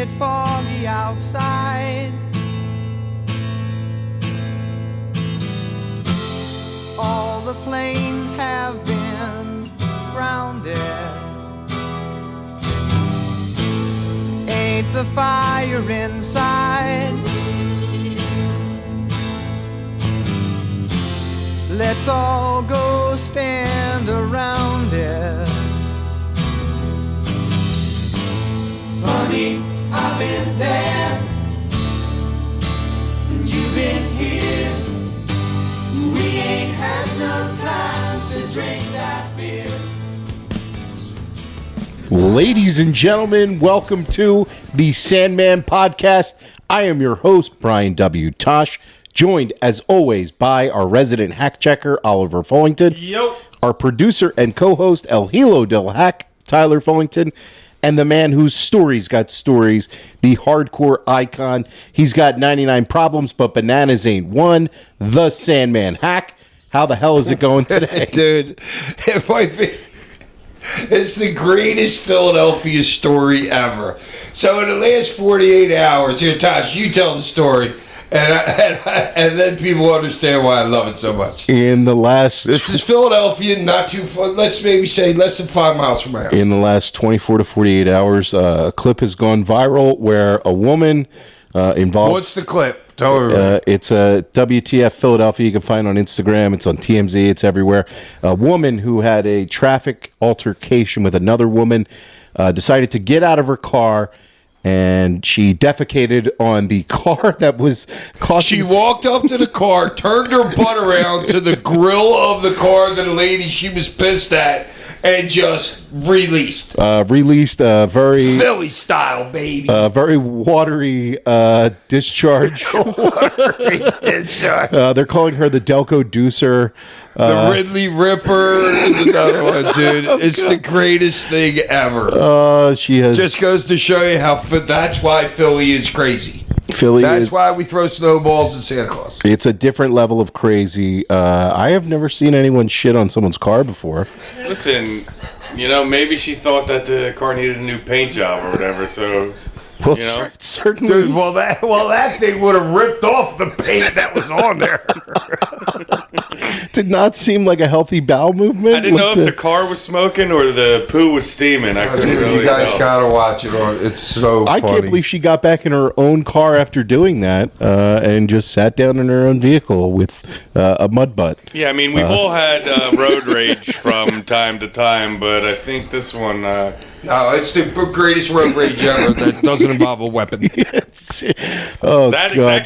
it foggy outside. All the planes have been grounded. Ain't the fire inside? Let's all go stand around it. Funny, I've been there, and you've been here. We ain't had no time to drink that beer. Ladies and gentlemen, welcome to the Sandman podcast. I am your host, Brian W. Tosh, joined as always by our resident hack checker, Oliver Fullington. Yep. Our producer and co-host, El Hilo del Hack, Tyler Fullington. And the man whose stories got stories, the hardcore icon. He's got 99 problems, but bananas ain't one. The Sandman Hack. How the hell is it going today? Dude, it might be... It's the greatest Philadelphia story ever. So in the last 48 hours, here, Tosh, you tell the story, and then people understand why I love it so much. In the last... This is Philadelphia, not too far. Let's maybe say less than 5 miles from my house. In the last 24 to 48 hours, a clip has gone viral where a woman involved... What's the clip? Tell me. It's a WTF Philadelphia. You can find it on Instagram. It's on TMZ. It's everywhere. A woman who had a traffic altercation with another woman decided to get out of her car, and she defecated on the car that was causing... She walked up to the car, turned her butt around to the grill of the car that the lady she was pissed at, and just released. Released a very... Philly style, baby. Very watery discharge. Watery discharge. They're calling her the Delco Deucer. The Ridley Ripper is another one, dude. It's the greatest thing ever. She has... Just goes to show you how... That's why Philly is crazy. That's why we throw snowballs at Santa Claus. It's a different level of crazy. I have never seen anyone shit on someone's car before. Listen, maybe she thought that the car needed a new paint job or whatever, so... Well, certainly. Dude, well, that thing would have ripped off the paint that was on there. Did not seem like a healthy bowel movement. I didn't know if the car was smoking or the poo was steaming. I couldn't really You guys tell. gotta watch it. It's so funny. I can't believe she got back in her own car after doing that and just sat down in her own vehicle with a mud butt. Yeah, I mean, we've all had road rage from time to time, but I think this one... No, it's the greatest road rage ever that doesn't involve a weapon. That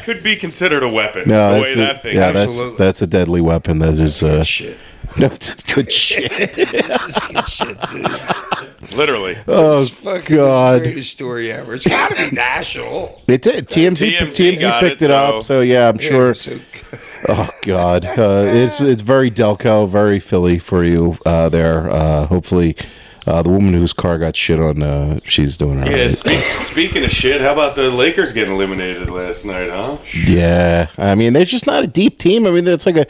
could be considered a weapon. No, the way that thing. Yeah, Absolutely. that's a deadly weapon. That is shit. No, it's good shit. This is good shit, dude. Literally. Oh, it's fucking God. the greatest story ever. It's got to be national. It did. TMZ picked it up, so yeah, I'm sure. Oh God, it's very Delco, very Philly for you there. Hopefully. The woman whose car got shit on, she's doing all right. Yeah, speaking of shit, how about the Lakers getting eliminated last night, huh? Yeah, I mean, they're just not a deep team. I mean, it's a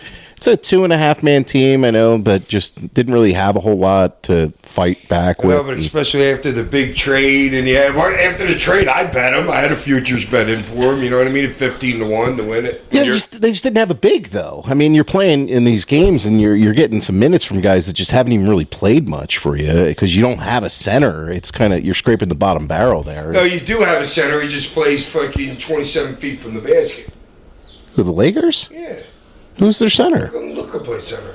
2.5 man team, I know, but just didn't really have a whole lot to fight back with. No, but especially after the big trade, and right after the trade, I bet him. I had a futures bet in for him. You know what I mean? At 15-1 to win it. Yeah, they just didn't have a big though. I mean, you're playing in these games, and you're getting some minutes from guys that just haven't even really played much for you because you don't have a center. It's kind of you're scraping the bottom barrel there. No, you do have a center. He just plays fucking 27 feet from the basket. Who, the Lakers? Yeah. Who's their center? Luka plays center.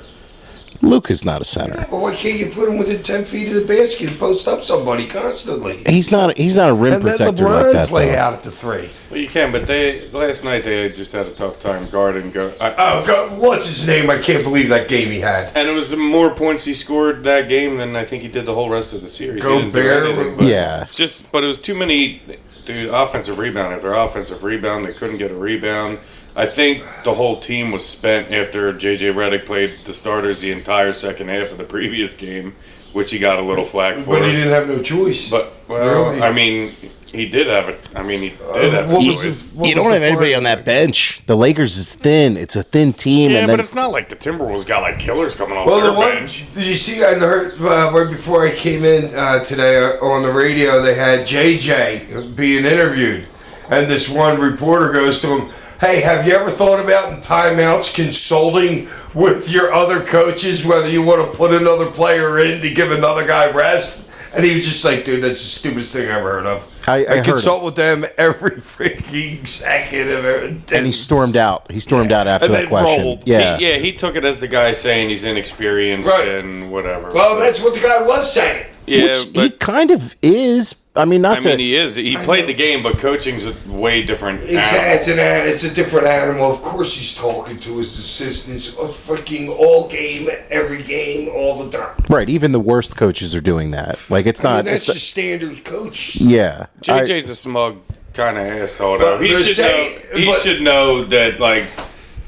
Luka's not a center. Yeah, but why can't you put him within 10 feet of the basket and post up somebody constantly? He's not a rim protector And let LeBron like that. play out at the 3. Well, you can, but last night they just had a tough time guarding. What's his name? I can't believe that game he had. And it was more points he scored that game than I think he did the whole rest of the series. Gobert. Yeah. But it was too many. Dude, offensive rebound after offensive rebound. They couldn't get a rebound. I think the whole team was spent after J.J. Redick played the starters the entire second half of the previous game, which he got a little flack for. But he didn't have no choice. But, well, I mean, he did have it. I mean, he did have what a was choice. the- what You was don't the have anybody final on that record? bench. The Lakers is thin. It's a thin team. Yeah, and then but it's not like the Timberwolves got like killers coming off Well, their the one, bench. did you see? I heard right before I came in today on the radio, they had JJ being interviewed, and this one reporter goes to him, "Hey, have you ever thought about in timeouts consulting with your other coaches whether you want to put another player in to give another guy rest?" And he was just like, "Dude, that's the stupidest thing I ever heard of." I heard consult with them every freaking second of it. and he stormed out. He stormed out after And that then question. rolled. Yeah. He took it as the guy saying he's inexperienced Right. and whatever. Well, that's what the guy was saying. yeah, Which he but kind of is. I mean, not I to. mean, he is. He played the game, but coaching's a way different. It's a different animal. Of course, he's talking to his assistants freaking all game, every game, all the time. Right. Even the worst coaches are doing that. Like, it's I mean, not. that's It's just standard coach. yeah. JJ's a smug kind of asshole. But Though. He they're should saying- know. He but- should know that, like,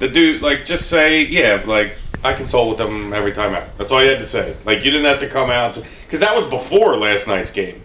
the dude, like, just say, yeah, like, I consult with them every time out. That's all you had to say. Like, you didn't have to come out because that was before last night's game.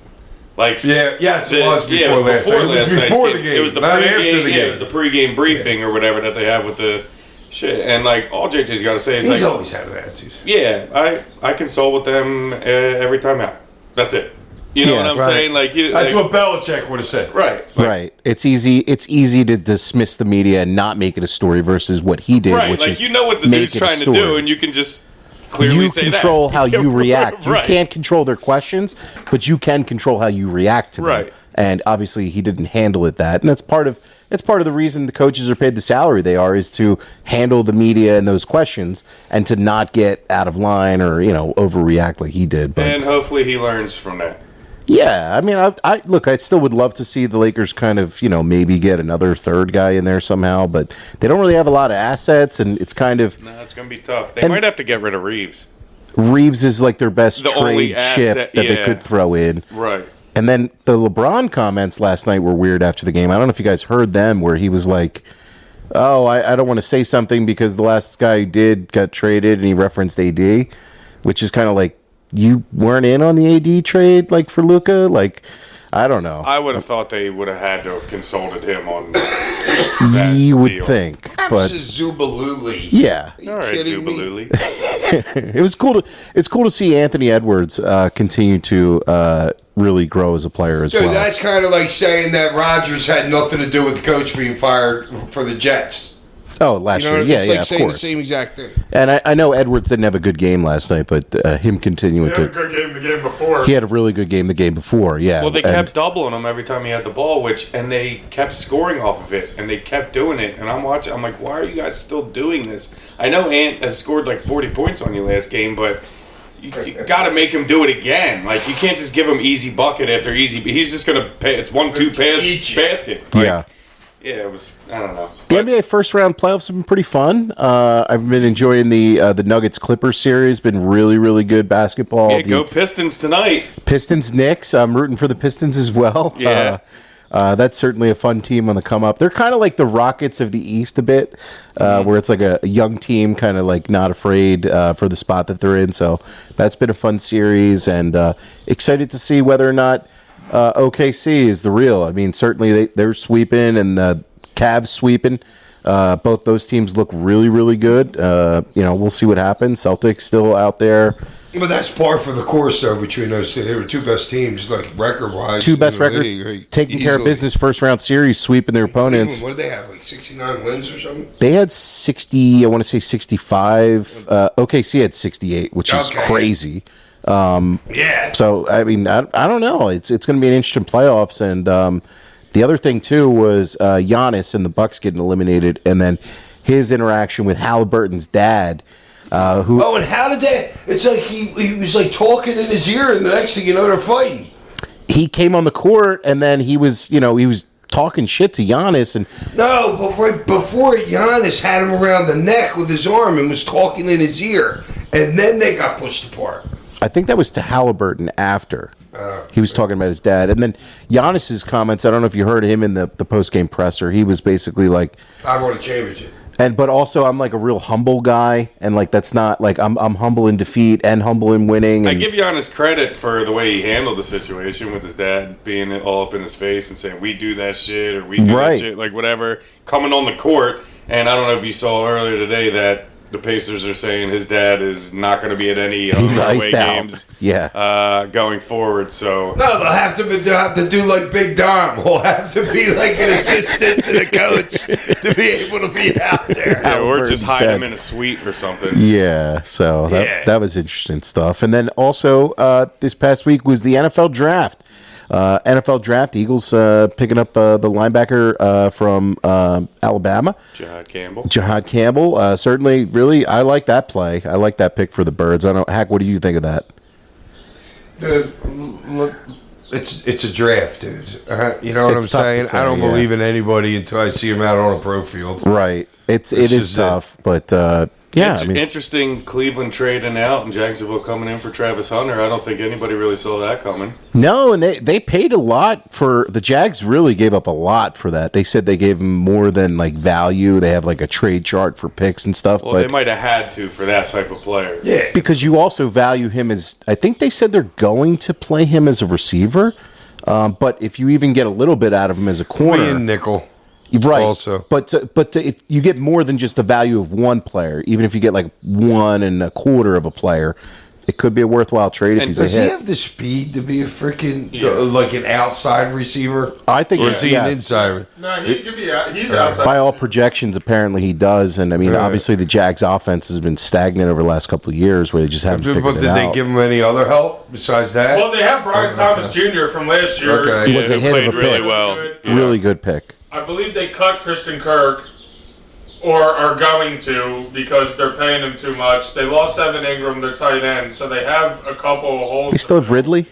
Like, Yeah, yes, it was before yeah, it was last before night. It was last night's before game. the game, It was the not pregame. after the Yeah, game. it was the pregame briefing or whatever that they have with the shit. And like, all JJ's got to say is He's like, always had an attitude. yeah, I consult with them every time out. That's it. You know Yeah, what I'm right. saying? Like, you, That's like, what Belichick would have said. right, like, Right. It's easy. It's easy to dismiss the media and not make it a story versus what he did, right. which Like, is you know what the make dude's it a trying to story. do, and you can just clearly You say control that. how you react. You Right. can't control their questions, but you can control how you react to them. Right. And obviously, he didn't handle it that, and that's part of the reason the coaches are paid the salary they are, is to handle the media and those questions, and to not get out of line or overreact like he did. But And hopefully he learns from that. yeah, I mean, I look, I still would love to see the Lakers kind of, maybe get another third guy in there somehow, but they don't really have a lot of assets, and it's kind of No, it's going to be tough. They And- might have to get rid of Reeves. Reeves is like their best The only trade asset, chip that they yeah. could throw in. Right. And then the LeBron comments last night were weird after the game. I don't know if you guys heard them, where he was like, "Oh, I don't want to say something because the last guy who did got traded," and he referenced AD, which is kind of like, you weren't in on the AD trade, like, for Luka? Like, I don't know. I would have thought they would have had to have consulted him on that You would deal. think, but Zubaluli. yeah, All right, kidding me? Zubaluli. it was cool. It's cool to see Anthony Edwards continue to really grow as a player as Dude, well. that's kind of like saying that Rodgers had nothing to do with the coach being fired for the Jets. Oh, last You know, year, yeah, it's yeah, like of saying course. the same exact thing. And I know Edwards didn't have a good game last night, but him continuing He had a to. good game the game before. He had a really good game the game before, yeah. Well, they And kept doubling him every time he had the ball, and they kept scoring off of it, and they kept doing it. And I'm watching. I'm like, why are you guys still doing this? I know Ant has scored like 40 points on you last game, but you got to make him do it again. Like, you can't just give him easy bucket after easy. He's just gonna pay. It's 1-2 pass Eat you. basket. Like, Yeah. Yeah, it was. I don't know. The NBA first round playoffs have been pretty fun. I've been enjoying the Nuggets Clippers series. Been really, really good basketball. Yeah, The go Pistons tonight. Pistons Knicks. I'm rooting for the Pistons as well. Yeah. That's certainly a fun team on the come up. They're kind of like the Rockets of the East a bit, where it's like a young team, kind of like not afraid for the spot that they're in. So that's been a fun series, and excited to see whether or not OKC is the real. I mean, certainly they're sweeping, and the Cavs sweeping. Both those teams look really, really good. We'll see what happens. Celtics still out there. But that's par for the course, though, between those two. They were two best teams, like record-wise. Two best in the records, league, right? taking care of Easily. business, first round series, sweeping their opponents. What did they have, like 69 wins or something? They had 60, I want to say 65. OKC had 68, which is Okay. crazy. Yeah. So, I mean, I don't know. It's going to be an interesting playoffs. And the other thing, too, was Giannis and the Bucks getting eliminated, and then his interaction with Halliburton's dad, who Oh, and how did that? It's like he was like talking in his ear, and the next thing you know, they're fighting. he came on the court, and then he was talking shit to Giannis, and No, but right before it, Giannis had him around the neck with his arm and was talking in his ear, and then they got pushed apart. I think that was to Halliburton after. He was talking about his dad. And then Giannis's comments, I don't know if you heard him in the post-game presser. He was basically like, I want a championship. But also I'm like a real humble guy, and like that's not like I'm humble in defeat and humble in winning. I And give Giannis credit for the way he handled the situation with his dad being all up in his face and saying, we do that shit, or we do Right. that shit, like whatever, coming on the court. And I don't know if you saw earlier today that the Pacers are saying his dad is not going to be at any he's away iced out. games going forward. So No, they'll have to do like Big Dom. We'll have to be like an assistant to the coach to be able to be out there. yeah, or Halliburton's just hide dead. him in a suite or something. Yeah, so Yeah. that was interesting stuff. And then also this past week was the NFL draft. NFL draft, Eagles picking up the linebacker from Alabama, Jihad Campbell. Certainly, really, I like that play. I like that pick for the Birds. I don't, Hack, what do you think of that? Dude, look, it's a draft, dude. You know what It's I'm tough to saying? say, I don't yeah. believe in anybody until I see him out on a pro field. Right. It is just it. tough, but yeah, I mean, Interesting Cleveland trading out and Jacksonville coming in for Travis Hunter. I don't think anybody really saw that coming. no, and they paid a lot for the Jags. Really gave up a lot for that. They said they gave him more than like value. They have like a trade chart for picks and stuff. Well, but they might have had to for that type of player. Yeah. because you also value him as, I think they said they're going to play him as a receiver. But if you even get a little bit out of him as a corner, Me and nickel. right? also. But if you get more than just the value of one player, even if you get like 1 1/4 of a player, it could be a worthwhile trade if And he's Does a he hit. have the speed to be a freaking like an outside receiver? I think Or it's is he an inside? No, he could be out. He's outside. by all projections, apparently he does. And I mean, obviously the Jags offense has been stagnant over the last couple of years where they just haven't figured But it did they out. give him any other help besides that? Well, they have Brian Thomas Jr. from last year. Okay. He was a hit played of a really pick. well. Really good pick. I believe they cut Christian Kirk, or are going to, because they're paying him too much. They lost Evan Ingram, their tight end, so they have a couple of holes. They still have Ridley?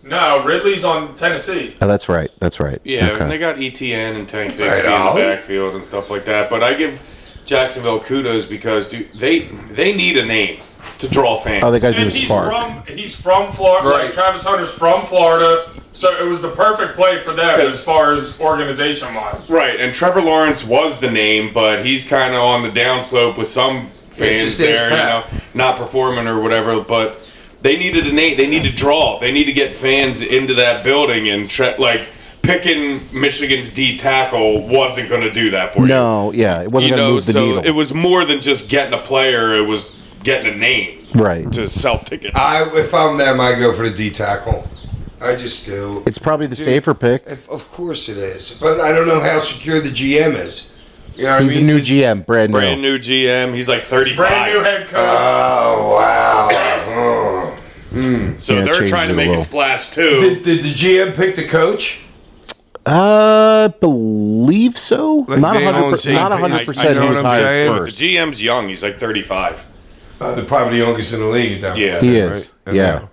No, Ridley's on Tennessee. Oh, that's right. That's right. Yeah, Okay. and they got ETN and Tank Bigsby Right in the on. backfield and stuff like that. But I give Jacksonville kudos because dude, they need a name to draw fans. Oh, they got to do a And spark. he's from Florida. Right. Like, Travis Hunter's from Florida, so it was the perfect play for them as far as organization-wise. Right, and Trevor Lawrence was the name, but he's kind of on the downslope with some fans just is there, Pat. not performing or whatever. But they needed a name. They need to draw. They need to get fans into that building, and picking Michigan's D tackle wasn't going to do that for you. No, yeah. It wasn't going to move the so needle. it was more than just getting a player. It was getting a name right. to sell tickets. If I'm them, I go for the D tackle. I just do. It's probably the safer pick. Of course it is, but I don't know how secure the GM is. You know what He's I a mean? new GM, brand new. Brand new GM. He's like 35. Brand new head coach. Oh wow! So Yeah, they're changes trying to it a make a little. splash too. Did the GM pick the coach? Believe so. Like Not they don't 100%. say- Not I 100%. know He was what I'm hired saying. The first. GM's young. He's like 35. They're probably the youngest in the league at that Yeah. point. He right? is. And Yeah. now-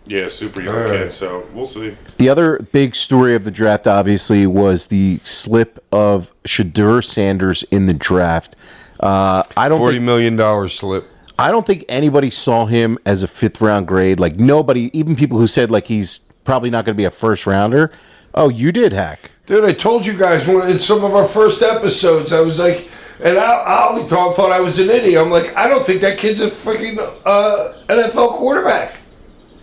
Yeah, super young All right. kid. So we'll see. The other big story of the draft, obviously, was the slip of Shadur Sanders in the draft. I don't $40 think million slip. I don't think anybody saw him as a 5th round grade. Like nobody, even people who said like he's probably not going to be a 1st rounder. Oh, you did, Hack. Dude, I told you guys in some of our first episodes, I was like, and I always thought I was an idiot. I'm like, I don't think that kid's a freaking NFL quarterback.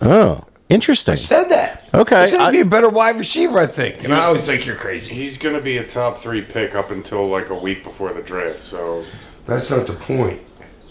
Oh, interesting. Said that. Okay, He's going I- to be a better wide receiver, I think. And I always think you're crazy. He's going to be a top 3 pick up until like a week before the draft. So That's not the point.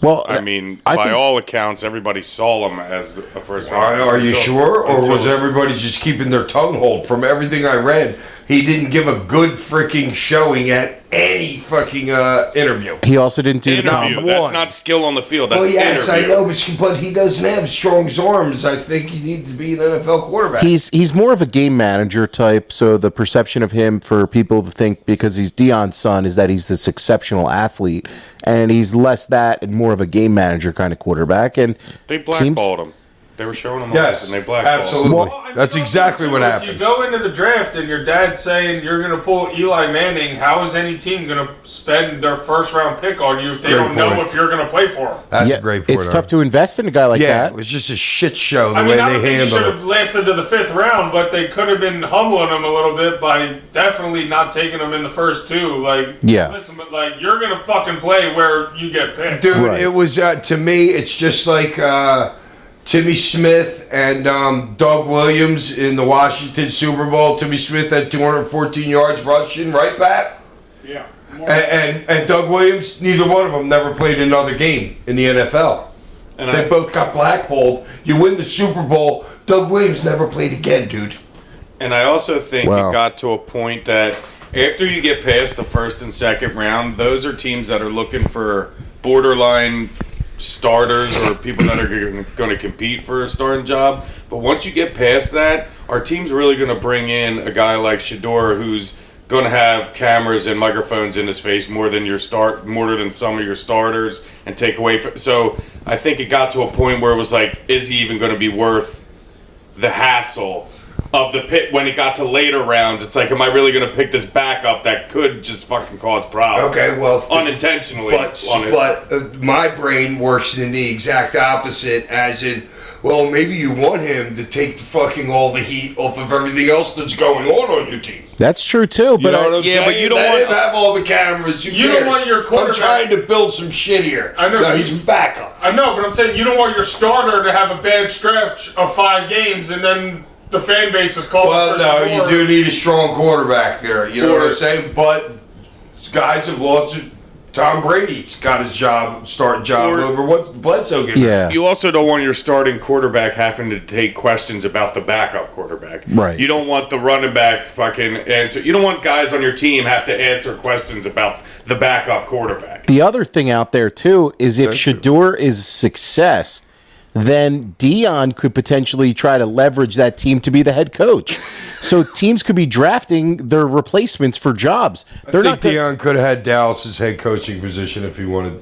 Well, I mean, I by think- all accounts, everybody saw him as a first round. Are you sure? Or was everybody? everybody just keeping their tongue hold? From everything I read, he didn't give a good freaking showing at any fucking interview. he also didn't do the Interview. combo. That's not skill on the field. That's Well, yes, interview. I know, but he doesn't have strong arms. I think you need to be an NFL quarterback. He's more of a game manager type, so the perception of him for people to think because he's Deion's son is that he's this exceptional athlete, and he's less that and more of a game manager kind of quarterback. And They seems- blackballed him. They were showing them Yes, and they blackballed. absolutely. Well, I mean, That's exactly what If happened. you go into the draft and your dad's saying you're going to pull Eli Manning, how is any team going to spend their first round pick on you if they Great don't know point. if you're going to play for them? That's a great point. It's tough to invest in a guy like Yeah, that. it was just a shit show the I way mean, I they don't think he should handled have it. lasted to the 5th round, but they could have been humbling him a little bit by definitely not taking him in the first 2. Like, Yeah. listen, but like, you're going to fucking play where you get picked. Dude, Right. it was, to me, it's just like Timmy Smith and Doug Williams in the Washington Super Bowl. Timmy Smith had 214 yards rushing, right, Pat? Yeah. And Doug Williams, neither one of them never played another game in the NFL. And They both got blackballed. You win the Super Bowl, Doug Williams never played again, dude. And I also think Wow. it got to a point that after you get past the first and second round, those are teams that are looking for borderline starters or people that are going to compete for a starting job. But once you get past that, our team's really going to bring in a guy like Shador who's going to have cameras and microphones in his face more than some of your starters and take away. So I think it got to a point where it was like, is he even going to be worth the hassle of the pit when it got to later rounds? It's like, am I really going to pick this backup that could just fucking cause problems? Okay, well, unintentionally. But my brain works in the exact opposite, as in, well, maybe you want him to take fucking all the heat off of everything else that's going on your team. That's true too. You But know what I'm saying? but you don't Let want- him have all the cameras. Who You don't cares? want your I'm quarterback- trying to build some shit here. I know. No, he's a backup. I know, but I'm saying you don't want your starter to have a bad stretch of 5 games and then the fan base is calling Well, for no, Shador. you do need a strong quarterback there. You know what I'm saying? But guys have lost. Tom Brady's got his starting job Or- over what Bledsoe gave him. yeah, You also don't want your starting quarterback having to take questions about the backup quarterback. Right. You don't want the running back fucking answer. You don't want guys on your team have to answer questions about the backup quarterback. the other thing out there too is if That's true. Shador is a success, then Dejean could potentially try to leverage that team to be the head coach. So teams could be drafting their replacements for jobs. They're I not think gonna- Deion could have had Dallas's head coaching position if he wanted.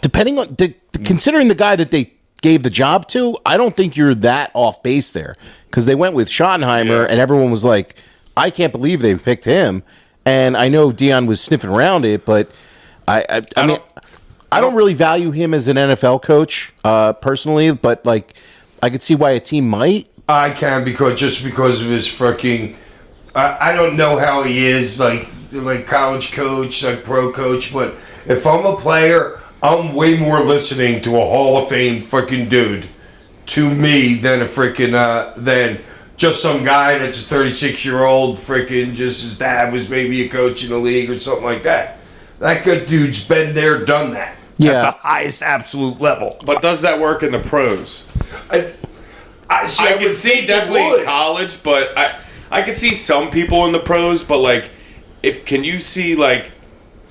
depending on considering the guy that they gave the job to. I don't think you're that off base there because they went with Schottenheimer and everyone was like, I can't believe they picked him. And I know Dejean was sniffing around it, but I mean, I don't really value him as an NFL coach personally, but like I could see why a team might. I can because of his fucking. I don't know how he is like college coach, like pro coach, but if I'm a player, I'm way more listening to a Hall of Fame fucking dude to me than a freaking than just some guy that's a 36-year-old freaking just his dad was maybe a coach in the league or something like that. That good dude's been there, done that. Yeah. At the highest absolute level. But does that work in the pros? I I can see definitely in college, but I could see some people in the pros, but like, can you see like,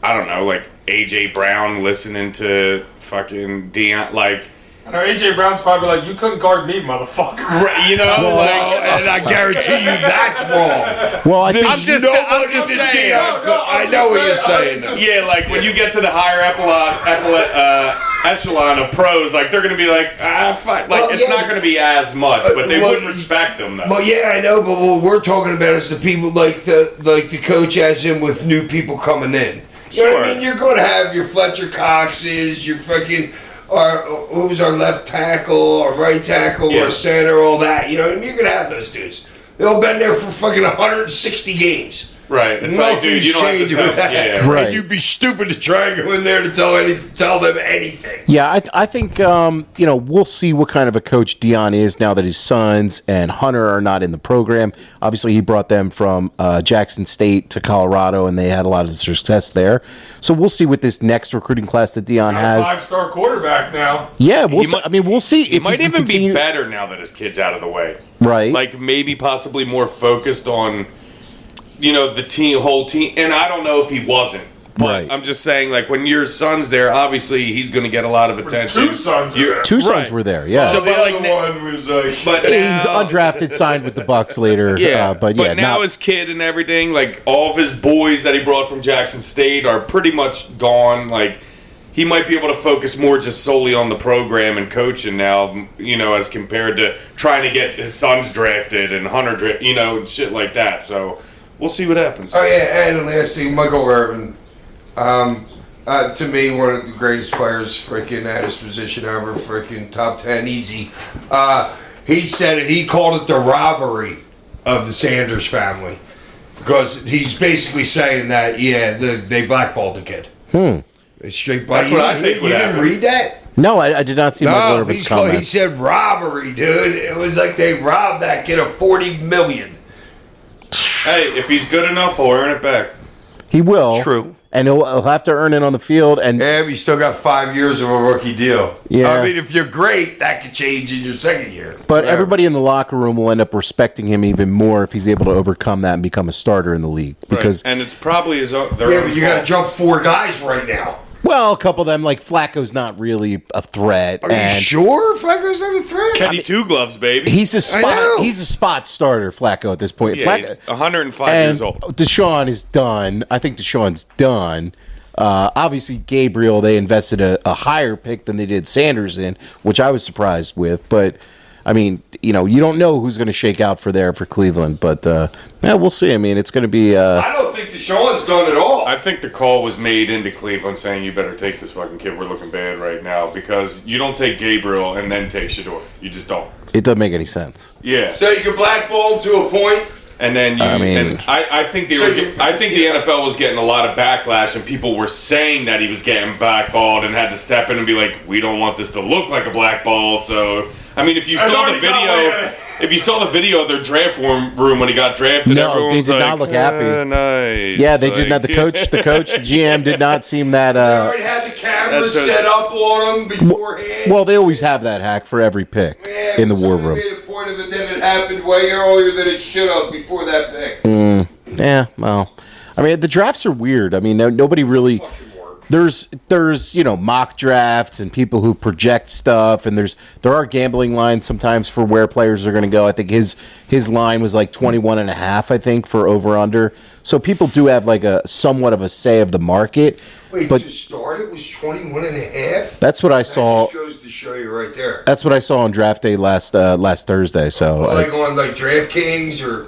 I don't know, like AJ Brown listening to fucking Deion, like, I know AJ Brown's probably like, you couldn't guard me, motherfucker. you know, and I guarantee you that's wrong. Well, I think I'm just saying. I know what you're saying. Yeah, like when you get to the higher echelon of pros, like they're gonna be like, fuck. Like Well, it's yeah, not gonna be as much, but they would respect them though. Well, yeah, I know, but what we're talking about is the people like the coach as in with new people coming in. You know what I Sure. mean? You're going to have your Fletcher Coxes, your fucking, who's our left tackle, our right tackle, Yeah. our center, all that. You know, and you're going to have those dudes. They've all been there for fucking 160 games. Right. It's like, dude, you don't have to changing tell. with that. Yeah. Right. You'd be stupid to try and go in there to tell them anything. Yeah, I think we'll see what kind of a coach Deion is now that his sons and Hunter are not in the program. Obviously, he brought them from Jackson State to Colorado, and they had a lot of success there. So we'll see what this next recruiting class that Deion Got a has. 5-star quarterback now. Yeah, we'll. He might- we'll see. He if might can even continue- be better now that his kid's out of the way. Right. Like maybe possibly more focused on, the whole team. And I don't know if he wasn't. But Right. I'm just saying, like when your son's there, obviously he's going to get a lot of attention. Two sons are You're- there. Two sons right. were there. Yeah. So, The but like, other one was but He's now, undrafted, signed with the Bucks later. Yeah, but now now his kid and everything, like all of his boys that he brought from Jackson State are pretty much gone. Like he might be able to focus more just solely on the program and coaching now, as compared to trying to get his sons drafted and Hunter shit like that. So we'll see what happens. Oh yeah, and the last thing, Michael Irvin, to me, one of the greatest players, freaking at his position ever, freaking top 10, easy. He said he called it the robbery of the Sanders family because he's basically saying that they blackballed the kid. Straight black. That's what I think would happen. You didn't read that? No, I did not see Michael Irvin's comment. He said robbery, dude. It was like they robbed that kid of $40 million. Hey, if he's good enough, he'll earn it back. He will. True. And he'll have to earn it on the field. And yeah, but you still got 5 years of a rookie deal. Yeah. I mean, if you're great, that could change in your second year. But everybody in the locker room will end up respecting him even more if he's able to overcome that and become a starter in the league. Because and it's probably his own. Yeah, but you got to jump 4 guys right now. Well, a couple of them, like Flacco's not really a threat. Are you sure Flacco's not a threat? Kenny Two Gloves, baby. He's a spot. He's a spot starter, Flacco, at this point. Yeah, he's 105 years old. Deshaun is done. I think Deshaun's done. Obviously, Gabriel, they invested a higher pick than they did Sanders in, which I was surprised with. But, I mean, you don't know who's going to shake out for Cleveland. But, we'll see. I mean, it's going to be... I don't think Deshaun's done at all. I think the call was made into Cleveland saying, you better take this fucking kid. We're looking bad right now. Because you don't take Gabriel and then take Shador. You just don't. It doesn't make any sense. Yeah. So you can blackball him to a point... And then I think I think the NFL was getting a lot of backlash, and people were saying that he was getting blackballed and had to step in and be like, "We don't want this to look like a blackball." So, I mean, if you saw the video of their draft room when he got drafted, no, they did not look happy. Nice. Yeah, they did not. The coach, the GM did not seem that. They already had the cameras set up on him beforehand. Well, they always have that hack for every pick in the war room. Made a point of it, then it happened way earlier than it should have before that pick. Yeah, well, I mean, the drafts are weird. I mean, nobody really. There's mock drafts and people who project stuff, and there are gambling lines sometimes for where players are going to go. I think his line was like 21.5, I think, for over under. So people do have like a somewhat of a say of the market. Wait, but to start it was 21.5? That's what I saw. That just goes to show you right there. That's what I saw on draft day last Thursday. So like on like DraftKings or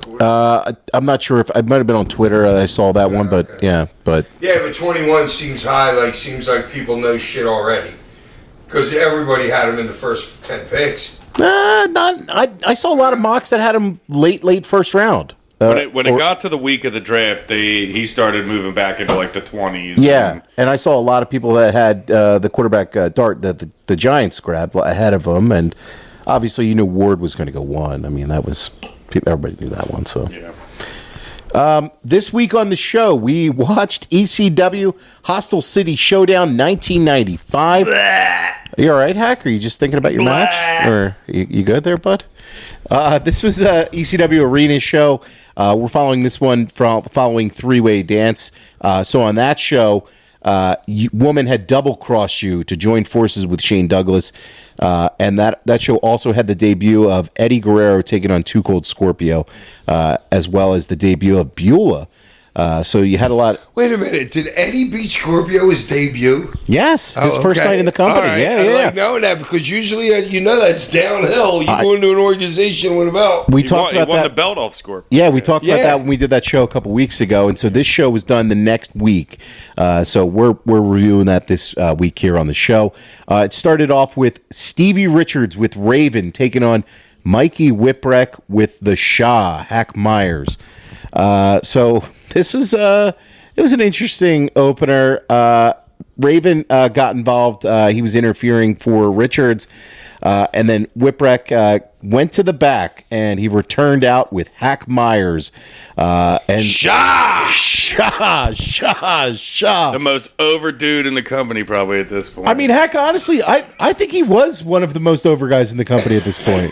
I'm not sure if I might have been on Twitter. I saw that one, but okay. But 21 seems high. Like seems like people know shit already because everybody had him in the first 10 picks. I saw a lot of mocks that had him late first round. When it got to the week of the draft, he started moving back into like the 20s. Yeah, and I saw a lot of people that had the quarterback Dart that the Giants grabbed ahead of him, and obviously you knew Ward was going to go 1. I mean, everybody knew that one. So yeah. This week on the show, we watched ECW Hostile City Showdown 1995. Are you all right, Hack? Are you just thinking about your match? Or you good there, bud? This was a ECW Arena show. We're following this one following Three-Way Dance. So on that show, Woman had double-crossed you to join forces with Shane Douglas. And that show also had the debut of Eddie Guerrero taking on Too Cold Scorpio, as well as the debut of Beulah. So you had a lot. Wait a minute. Did Eddie beat Scorpio his debut? Yes, his first night in the company. Right. Yeah. I like knowing that because usually that's downhill. You go into an organization with a belt. We talked about he won that. The belt off Scorpio. Yeah, we talked about that when we did that show a couple weeks ago, and so this show was done the next week. So we're reviewing that this week here on the show. It started off with Stevie Richards with Raven taking on Mikey Whipwreck with the Shah, Hack Myers. So this was it was an interesting opener. Raven got involved. He was interfering for Richards, and then Whipwreck went to the back and he returned out with Hack Myers and Shah. The most over dude in the company probably at this point. I mean, Hack, honestly, I think he was one of the most over guys in the company at this point.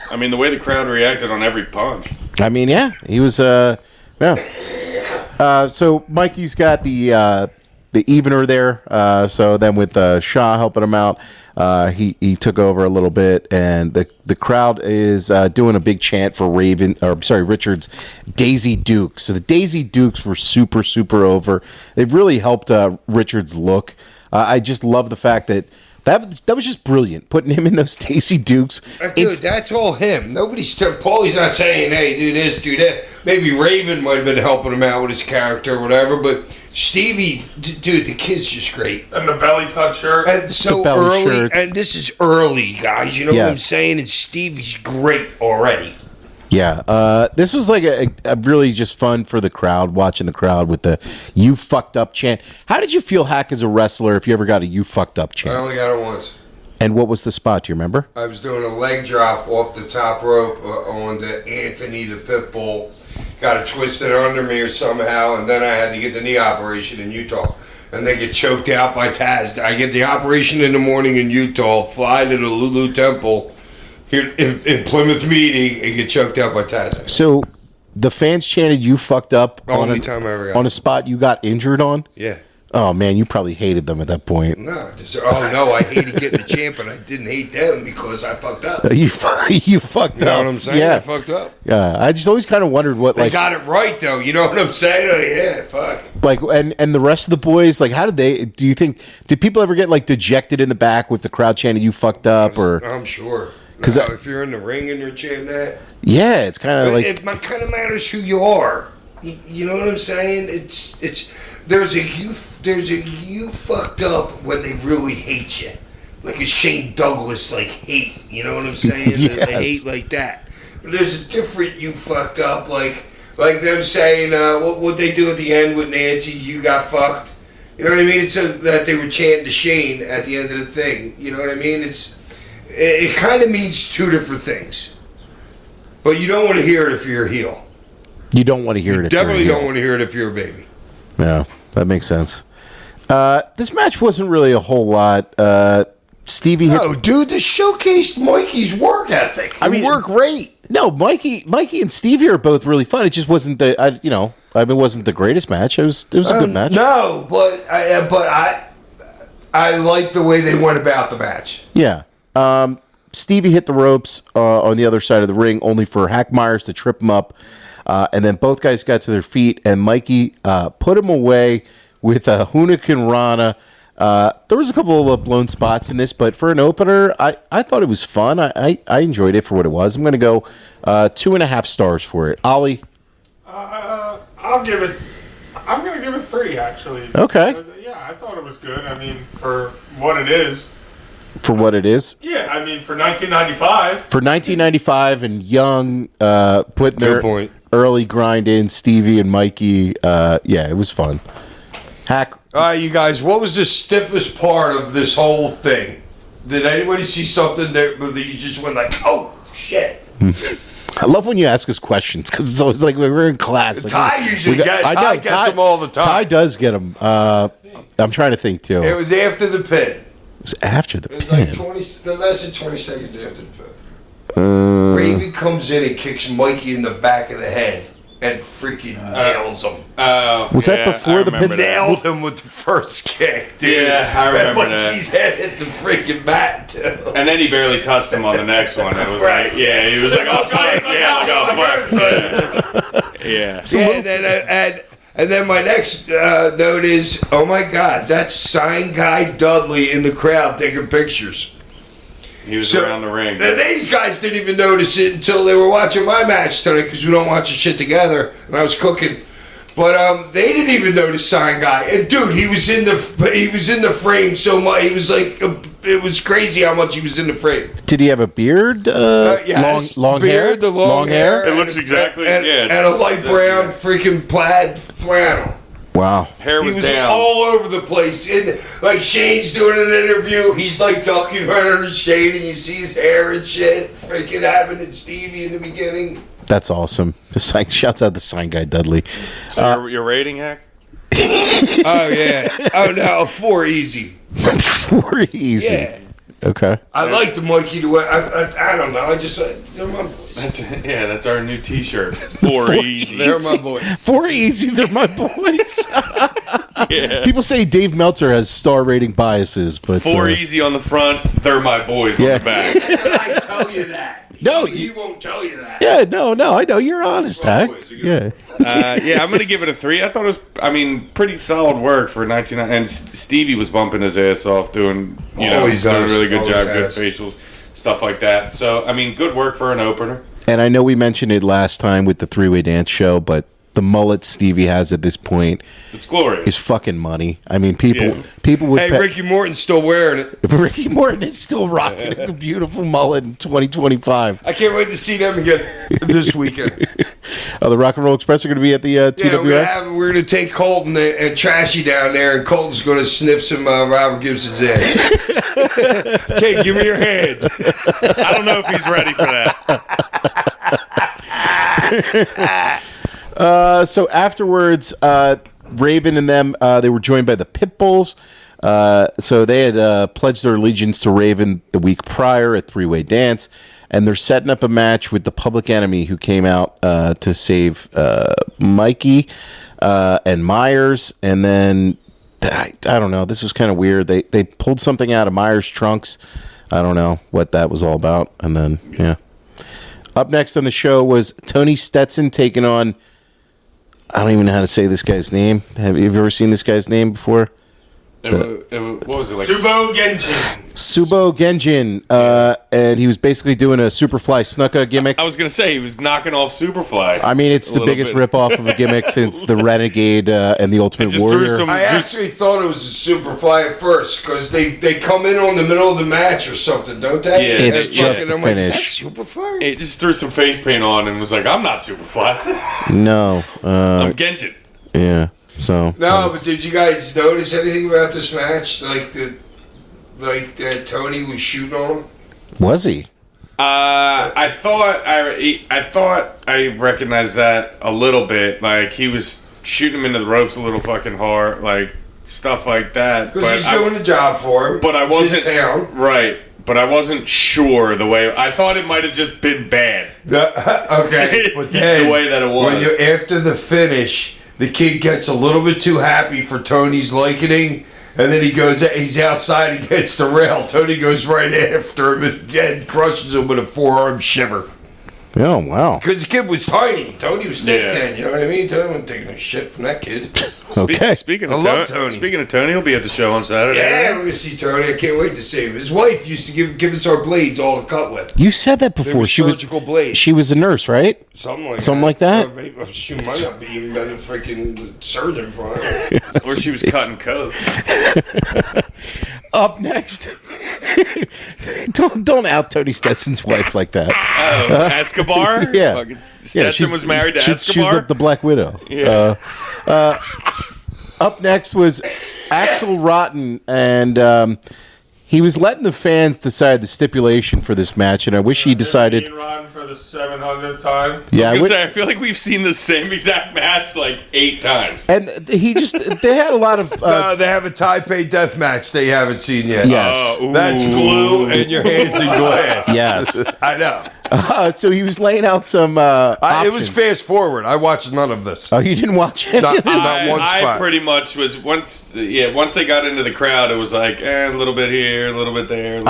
I mean, the way the crowd reacted on every punch. I mean, yeah, he was. So Mikey's got the the evener there. So then with Shaw helping him out, he took over a little bit, and the crowd is doing a big chant for Richard's Daisy Dukes. So the Daisy Dukes were super, super over. They've really helped Richard's look. I just love the fact that was just brilliant, putting him in those Daisy Dukes. Dude, that's all him. Paulie's not saying, hey, do this, do that. Maybe Raven might have been helping him out with his character or whatever, but Stevie, dude, the kid's just great. And the belly cut shirt. And so early, shirts. And this is early, guys. You know what I'm saying? And Stevie's great already. Yeah, this was like a really just fun for the crowd, watching the crowd with the "you fucked up" chant. How did you feel, Hack, as a wrestler, if you ever got a "you fucked up" chant? I only got it once. And what was the spot? Do you remember? I was doing a leg drop off the top rope on the Anthony the Pitbull. Got it twisted under me or somehow, and then I had to get the knee operation in Utah. And they get choked out by Taz. I get the operation in the morning in Utah, fly to the Lulu Temple here in Plymouth meeting, and get choked out by Taz. So the fans chanted "you fucked up" Only time I ever got on a spot you got injured on. Yeah. Oh man, you probably hated them at that point. No, I hated getting the champ, and I didn't hate them because I fucked up. You fucked up. You know what I'm saying? Yeah. I fucked up. Yeah, I just always kind of wondered what They got it right though. You know what I'm saying? Yeah, fuck. Like and the rest of the boys, like, how did they? Do you think did people ever get like dejected in the back with the crowd chanting "you fucked up"? Or I'm sure. Because if you're in the ring and you're chanting that, yeah, it's kind of like it kind of matters who you are. You know what I'm saying? There's a you fucked up when they really hate you, like a Shane Douglas like hate. You know what I'm saying? Yes. They hate like that. But there's a different you fucked up like them saying what they do at the end with Nancy. You got fucked. You know what I mean? It's that they were chanting to Shane at the end of the thing. You know what I mean? It kind of means two different things. But you don't want to hear it if you're a heel. You don't want to hear it. Definitely don't want to hear it if you're a baby. Yeah, that makes sense. This match wasn't really a whole lot. Stevie hit... No, dude, this showcased Mikey's work ethic. He worked great. No, Mikey and Stevie are both really fun. It just wasn't it wasn't the greatest match. It was a good match. No, but I like the way they went about the match. Yeah. Stevie hit the ropes on the other side of the ring, only for Hack Myers to trip him up. And then both guys got to their feet, and Mikey put him away with a Hurricane Rana. There was a couple of blown spots in this, but for an opener, I thought it was fun. I enjoyed it for what it was. I'm going to go 2.5 stars for it. Ollie? I'm going to give it 3, actually. Okay. Because, yeah, I thought it was good. I mean, for what it is. For what it is? Yeah, I mean, for 1995. For 1995 and young, putting their early grind in, Stevie and Mikey, yeah, it was fun. Hack. All right, you guys, what was the stiffest part of this whole thing? Did anybody see something that you just went like, oh, shit? I love when you ask us questions because it's always like we're in class. Ty usually gets them all the time. Ty does get them. I'm trying to think, too. It was after the pin. It was after the It pin. was like less than 20 seconds after the pin. Raven comes in and kicks Mikey in the back of the head and freaking nails him. Was that before the pin? Nailed him with the first kick, dude. Yeah, I remember that. Mikey's head hit the freaking mat, too. And then he barely touched him on the next one. It was like, yeah, he was like, oh, shit, yeah, Yeah, and then my next note is, oh my God, that's Sign Guy Dudley in the crowd taking pictures. He was around the ring. These guys didn't even notice it until they were watching my match tonight because we don't watch the shit together, and I was cooking. But they didn't even notice Sign Guy. And dude, he was in the frame so much. He was like, it was crazy how much he was in the frame. Did he have a beard? Yes, long beard, hair. The long hair. It looks exactly and a light brown freaking plaid flannel. Wow. Hair was He was down. all over the place. Like Shane's doing an interview, he's like ducking right under Shane, and you see his hair and shit. Freaking happened at Stevie in the beginning. That's awesome. Shouts out the Sign Guy Dudley. So your rating, Hack? Oh yeah. Oh no, 4 easy. 4 easy. Yeah. Okay. I like the Mikey the way. I don't know. I just they're my boys. That's our new T-shirt. 4 easy. They're my boys. 4 easy. They're my boys. Yeah. People say Dave Meltzer has star rating biases, but 4 easy on the front. They're my boys on the back. I tell you that. No, he won't tell you that. Yeah, no, I know you're honest, Hank. Yeah. I'm gonna give it a 3. I thought it was, pretty solid work for 19. And Stevie was bumping his ass off doing, he's doing a really good job, good facials, stuff like that. So, good work for an opener. And I know we mentioned it last time with the three-way dance show, but the mullet Stevie has at this point, it's glorious. Is fucking money. People would. Hey, Ricky Morton's still wearing it. If Ricky Morton is still rocking a beautiful mullet in 2025. I can't wait to see them again this weekend. The Rock and Roll Express are going to be at the TWA? We're going to take Colton and Trashy down there, and Colton's going to sniff some Robert Gibson's ass. Okay, give me your hand. I don't know if he's ready for that. So afterwards, Raven and them, they were joined by the Pitbulls. So they had pledged their allegiance to Raven the week prior at Three-Way Dance, and they're setting up a match with the Public Enemy, who came out to save Mikey and Myers. And then, I don't know, this was kind of weird. They pulled something out of Myers' trunks. I don't know what that was all about. And then, yeah. Up next on the show was Tony Stetson taking on... I don't even know how to say this guy's name. Have you ever seen this guy's name before? What was it like? Subo Genjin. Subo Genjin, and he was basically doing a Superfly Snuka gimmick. I was gonna say he was knocking off Superfly. It's the biggest ripoff of a gimmick since the Renegade and the Ultimate Warrior. I actually thought it was a Superfly at first because they come in on the middle of the match or something, don't they? Yeah, it's just the finish. Like, is that Superfly? It just threw some face paint on and was like, "I'm not Superfly. No, I'm Genjin." Yeah. So but did you guys notice anything about this match? Like that Tony was shooting on him? Was he? I thought I recognized that a little bit. Like he was shooting him into the ropes a little fucking hard, like stuff like that. Because he's doing the job for him. But I wasn't down. Right. But I wasn't sure the way. I thought it might have just been bad. Okay, but then the way that it was. When you're after the finish, the kid gets a little bit too happy for Tony's likening, and then he's outside against the rail. Tony goes right after him and crushes him with a forearm shiver. Oh, wow. Because the kid was tiny. Tony was thick then, you know what I mean? Tony wasn't taking no shit from that kid. Okay. Speaking I of love Tony. Speaking of Tony, he'll be at the show on Saturday. Yeah, we're going to see Tony. I can't wait to see him. His wife used to give us our blades all to cut with. You said that They before. were surgical blades. She was a nurse, right? Something like that. Or maybe, she might not be even been a freaking surgeon for her. Or she was cutting coke. Up next, don't out Tony Stetson's wife like that. Oh, Escobar? Yeah. Fucking Stetson was married to She's Escobar? the Black Widow. Yeah. Up next was Axel Rotten, and he was letting the fans decide the stipulation for this match, and I wish he decided... Run for the 700th time. Yeah, I feel like we've seen the same exact match like 8 times. And they had a lot of... They have a Taipei death match they haven't seen yet. Yes. That's glue and your hands in glass. Yes. I know. So he was laying out some options. It was fast forward. I watched none of this. Oh, you didn't watch it? Not one spot. I pretty much was once they got into the crowd, it was like a little bit here, a little bit there, a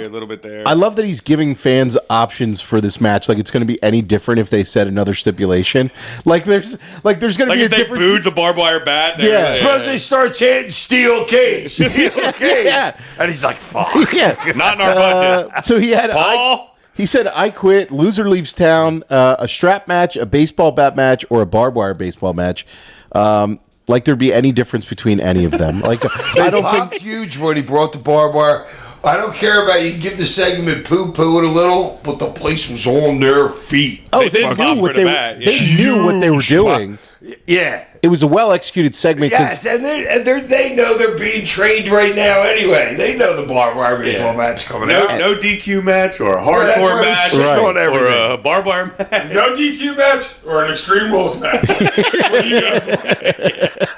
little bit there. I love that he's giving fans options for this match. Like it's going to be any different if they set another stipulation. Like there's going to be a if they different. booed the barbed wire bat. Yeah. Suppose they start chanting steel cage, steel cage, Yeah. and he's like, "Fuck." Yeah. Not in our budget. So he had Paul. He said, "I quit. Loser leaves town. A strap match, a baseball bat match, or a barbed wire baseball match." Like there'd be any difference between any of them. Like I don't popped think huge when he brought the barbed wire. I don't care about you. Give the segment poo-poo it a little, but the place was on their feet. Oh, They they pop knew for what the they bat, they yeah. knew what they were doing. Yeah. It was a well executed segment. Yes, and they know they're being trained right now anyway. They know the barbed wire baseball match coming out. No DQ match or a that's hardcore why match they're shitting on or everything. a barbed wire match. No DQ match or an Extreme Rules match. What do you got for it?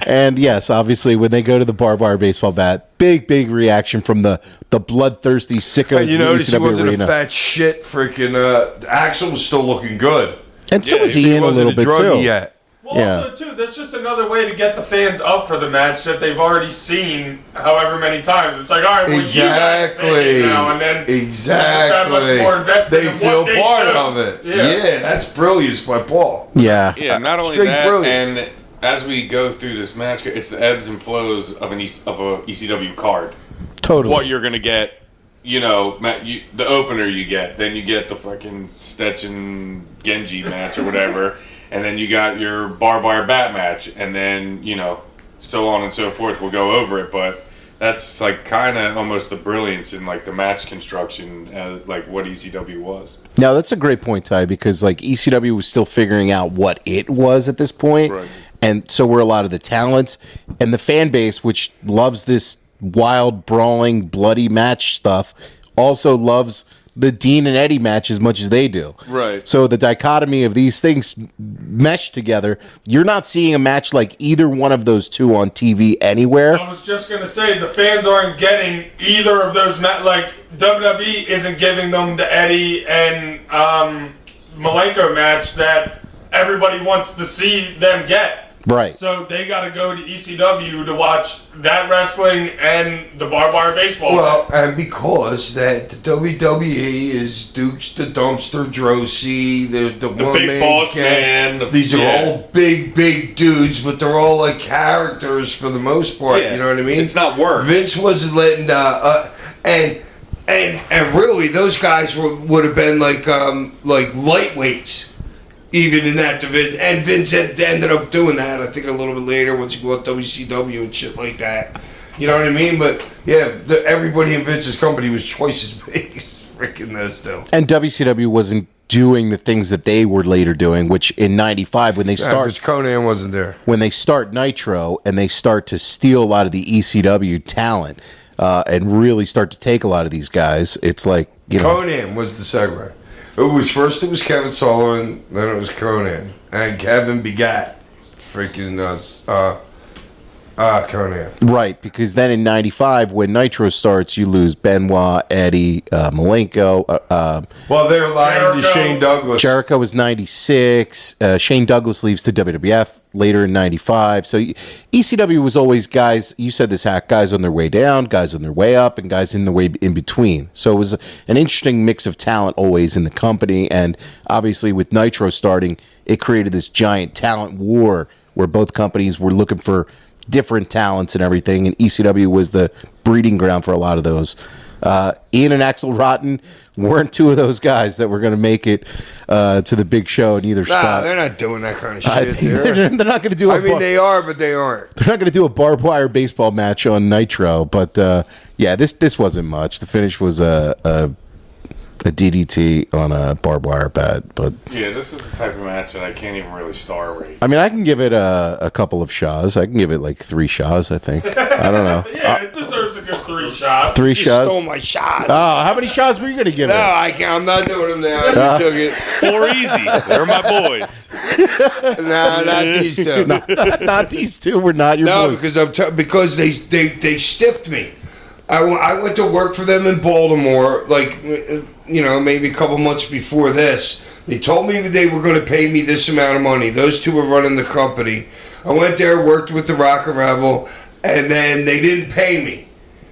And yes, obviously, when they go to the barbed wire baseball bat, big reaction from the bloodthirsty sickos You in the notice he ECW wasn't arena. a fat shit. Freaking Axel was still looking good. And so Yeah, was he Ian a little bit druggie too. yet. Well, Yeah. also, too, that's just another way to get the fans up for the match that they've already seen however many times. It's like, all right, well, you guys pick it now, and then Exactly. more invested They in feel what they part chose. of it. Yeah. Yeah, that's brilliance by Paul. Yeah. Yeah, not only Straight that, brilliance. and as we go through this match, it's the ebbs and flows of an of a ECW card. Totally. What you're gonna get, you know, the opener you get, then you get the fucking Stetson Genji match or whatever, and then you got your barbed wire bat match, and then so on and so forth. We'll go over it, but that's like kind of almost the brilliance in like the match construction, like what ECW was. Now that's a great point, Ty, because like ECW was still figuring out what it was at this point, Right. and so were a lot of the talents and the fan base, which loves this wild, brawling, bloody match stuff, also loves the Dean and Eddie match as much as they do. Right. So the dichotomy of these things mesh together. You're not seeing a match like either one of those two on TV anywhere. I was just going to say, the fans aren't getting either of those like, WWE isn't giving them the Eddie and Malenko match that everybody wants to see them get. Right. So they got to go to ECW to watch that wrestling and the barbed wire baseball. Well, and because that the WWE is Dukes the Dumpster Drosy, the one big man boss gang. man, These are yeah. all big dudes, but they're all like characters for the most part. Yeah. You know what I mean? It's not work. Vince wasn't letting and really those guys would have been like lightweights. Even in that division, and Vince ended up doing that. I think a little bit later once he bought WCW and shit like that. You know what I mean? But yeah, everybody in Vince's company was twice as big as freaking this still. And WCW wasn't doing the things that they were later doing, which in '95 when they Because Conan wasn't there. when they start Nitro and they start to steal a lot of the ECW talent and really start to take a lot of these guys, it's like Conan was the segue. It was Kevin Sullivan, then it was Conan, and Kevin begat freaking Conan. Right, because then in '95 when Nitro starts, you lose Benoit, Eddie, Malenko. Well, they're lying to Jericho. Shane Douglas. Jericho was '96. Shane Douglas leaves to WWF later in '95. So ECW was always guys. You said this, Hack. Guys on their way down, guys on their way up, and guys in the way in between. So it was an interesting mix of talent always in the company. And obviously, with Nitro starting, it created this giant talent war where both companies were looking for different talents and everything. And ECW was the breeding ground for a lot of those. Ian and Axel Rotten weren't two of those guys that were going to make it to the big show in either Nah, spot. they're not doing that kind of I shit. think There. they're not going to do. I mean, they are, but they aren't. they're not going to do a barbed wire baseball match on Nitro. But yeah, this wasn't much. The finish was a DDT on a barbed wire bat. But Yeah, this is the type of match that I can't even really star rate. I mean, I can give it a couple of shots. I can give it like 3 shots. I think. I don't know. yeah, it deserves a good 3 shots. 3 You shots. stole my shots. Oh, how many shots were you going to give No, it? I can't. I'm not doing them now. You took it. 4 easy. They're my boys. No, not these two. Not these two. Were not your No, boys. because because they stiffed me. I went to work for them in Baltimore, like maybe a couple months before this. They told me they were going to pay me this amount of money. Those two were running the company. I went there, worked with the Rock and Rebel, and then they didn't pay me.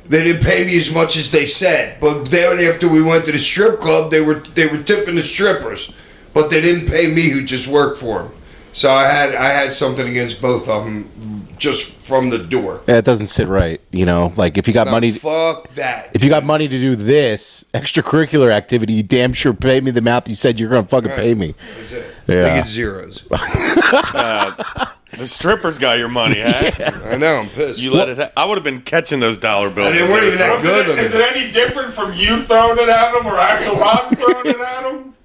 They didn't pay me as much as they said. But then after we went to the strip club, they were tipping the strippers, but they didn't pay me who just worked for them. So I had something against both of them just from the door. Yeah, it doesn't sit right. Like if you got No, money. fuck that. If you got money to do this extracurricular activity, you damn sure pay me the amount you said you're going to fucking pay me. That's it. Yeah. I get zeros. The strippers got your money, huh? I know, I'm pissed. You let it. I would have been catching those dollar bills. And they weren't even that good. Is it any different from you throwing it at him or Axel Rotten throwing it at him?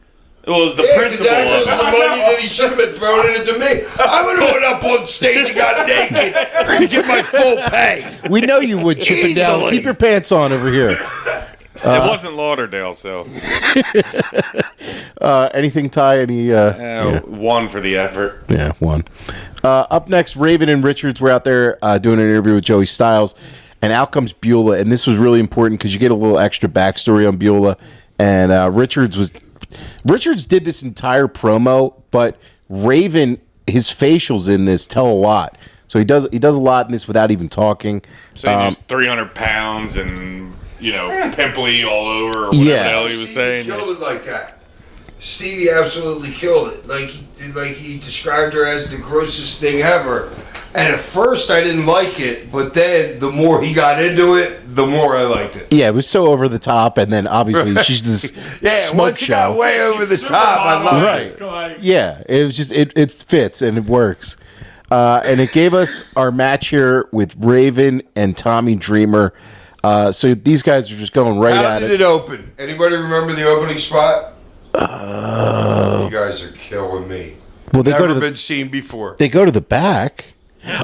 It was the Yeah, because principle Axel's of the it. money that he should have been throwing it to me. I would have went up on stage and got naked to get my full pay. We know you would chip it down. Easily. Keep your pants on over here. It wasn't Lauderdale, so Anything, Ty? Any? one for the effort. Yeah, one. Up next, Raven and Richards were out there doing an interview with Joey Styles, and out comes Beulah, and this was really important because you get a little extra backstory on Beulah. And Richards did this entire promo, but Raven, his facials in this tell a lot. So he does a lot in this without even talking. So he's just 300 pounds and pimply all over, or whatever the hell he was saying. Killed it like that. Stevie absolutely killed it. Like he described her as the grossest thing ever. And at first I didn't like it, but then the more he got into it, the more I liked it. Yeah, it was so over the top, and then obviously she's this smoke once he got show. way over the top, I love it. Right. Yeah, it was just it fits and it works. And it gave us our match here with Raven and Tommy Dreamer. So these guys are just going right How at did it open? Anybody remember the opening spot? You guys are killing me. Well, they Never go to been seen before. They go to the back.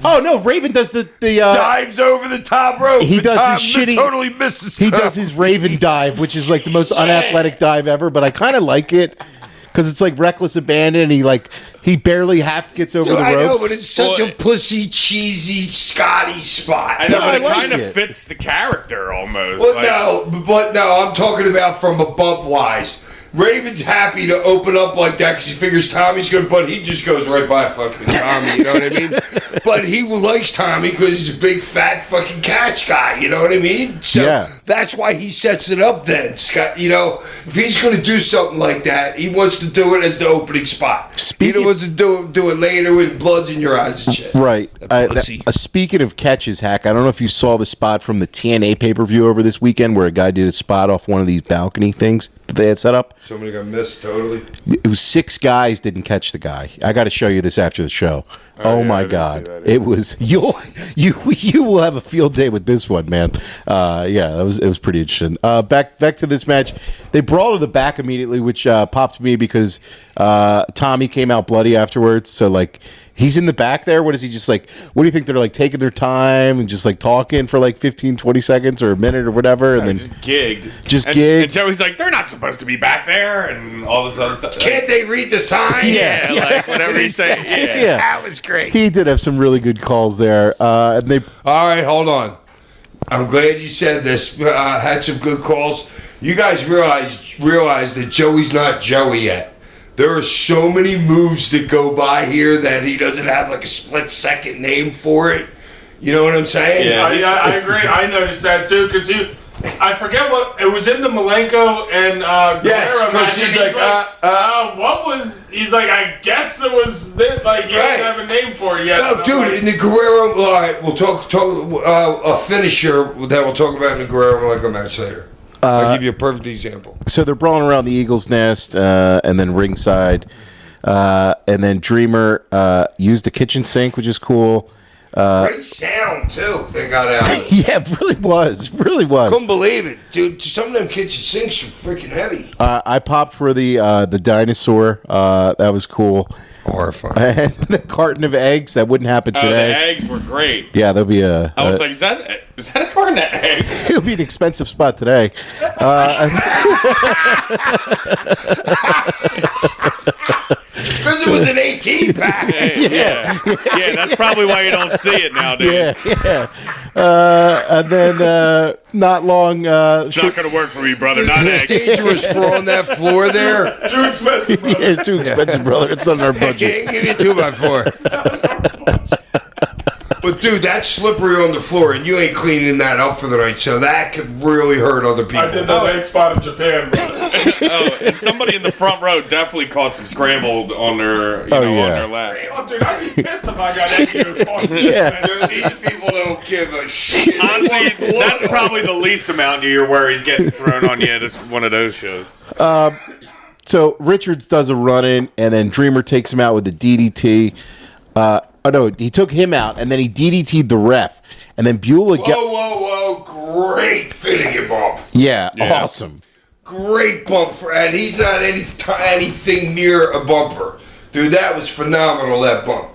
Oh no, Raven does the dives over the top rope. He does his shitty. Totally misses. He does his Raven dive, which is like the most unathletic dive ever. But I kind of like it because it's like reckless abandon. And he barely half gets over the ropes. I know, but it's such a pussy, cheesy, Scotty spot. I know, but it like kind of it. fits the character almost. Well, no, I'm talking about from a bump wise. Raven's happy to open up like that because he figures Tommy's good, but he just goes right by fucking Tommy, you know what I mean? But he likes Tommy because he's a big, fat fucking catch guy, you know what I mean? So that's why he sets it up then, Scott. If he's going to do something like that, he wants to do it as the opening spot. He don't want to do it later with bloods in your eyes and shit. Right. Speaking of catches, Hack, I don't know if you saw the spot from the TNA pay-per-view over this weekend where a guy did a spot off one of these balcony things that they had set up. Somebody got missed totally. It was 6 guys didn't catch the guy. I got to show you this after the show. Oh my God! It was you will have a field day with this one, man. It was pretty interesting. Back to this match, they brawled to the back immediately, which popped me because Tommy came out bloody afterwards. So he's in the back there. What is he just like? What do you think they're taking their time and just talking for 15, 20 seconds or a minute or whatever, and then just gigged. Gigged. And Joey's like, they're not supposed to be back there, and all this other stuff. Can't they read the sign? Yeah, whatever he said. Yeah, that was great. He did have some really good calls there, and they. All right, hold on. I'm glad you said this. Had some good calls. You guys realize that Joey's not Joey yet. There are so many moves that go by here that he doesn't have a split-second name for it. You know what I'm saying? Yeah, I agree. I noticed that too because I forget what it was in the Malenko and yes, because he's like, what was? He's like, I guess it was this. You didn't have a name for it yet. No, dude, in the Guerrero. All right, we'll talk a finisher that we'll talk about in the Guerrero Malenko match later. I'll give you a perfect example. So they're brawling around the Eagle's Nest, and then ringside, and then Dreamer used the kitchen sink, which is cool. Great sound too. They got out. Yeah, it really was. Couldn't believe it, dude. Some of them kitchen sinks are freaking heavy. I popped for the dinosaur. That was cool. Horrifying. And the carton of eggs. That wouldn't happen today. The eggs were great. Yeah, there'll be a. I was like, is that a carton of eggs? It'll be an expensive spot today. Because it was an 18-pack. Yeah, that's probably why you don't see it nowadays. Yeah. And then not long. It's not going to work for me, brother. Not eggs. Dangerous for on that floor there. Too expensive, brother. Yeah, it's too expensive, brother. It's not in our I budget. can't give you 2x4. But dude, that's slippery on the floor, and you ain't cleaning that up for the night, so that could really hurt other people. I did that egg spot in Japan, brother. And somebody in the front row definitely caught some scrambled on their, on their lap. Dude, I'd be pissed if I got egg in your car. Yeah. These people don't give a shit. Honestly, that's probably the least amount of your worries getting thrown on you at one of those shows. So Richards does a run-in, and then Dreamer takes him out with the DDT. No, he took him out, and then he DDT'd the ref. And then Beulah... Whoa. Great Finnegan bump. Yeah, awesome. Great bump. And he's not anything near a bumper. Dude, that was phenomenal, that bump.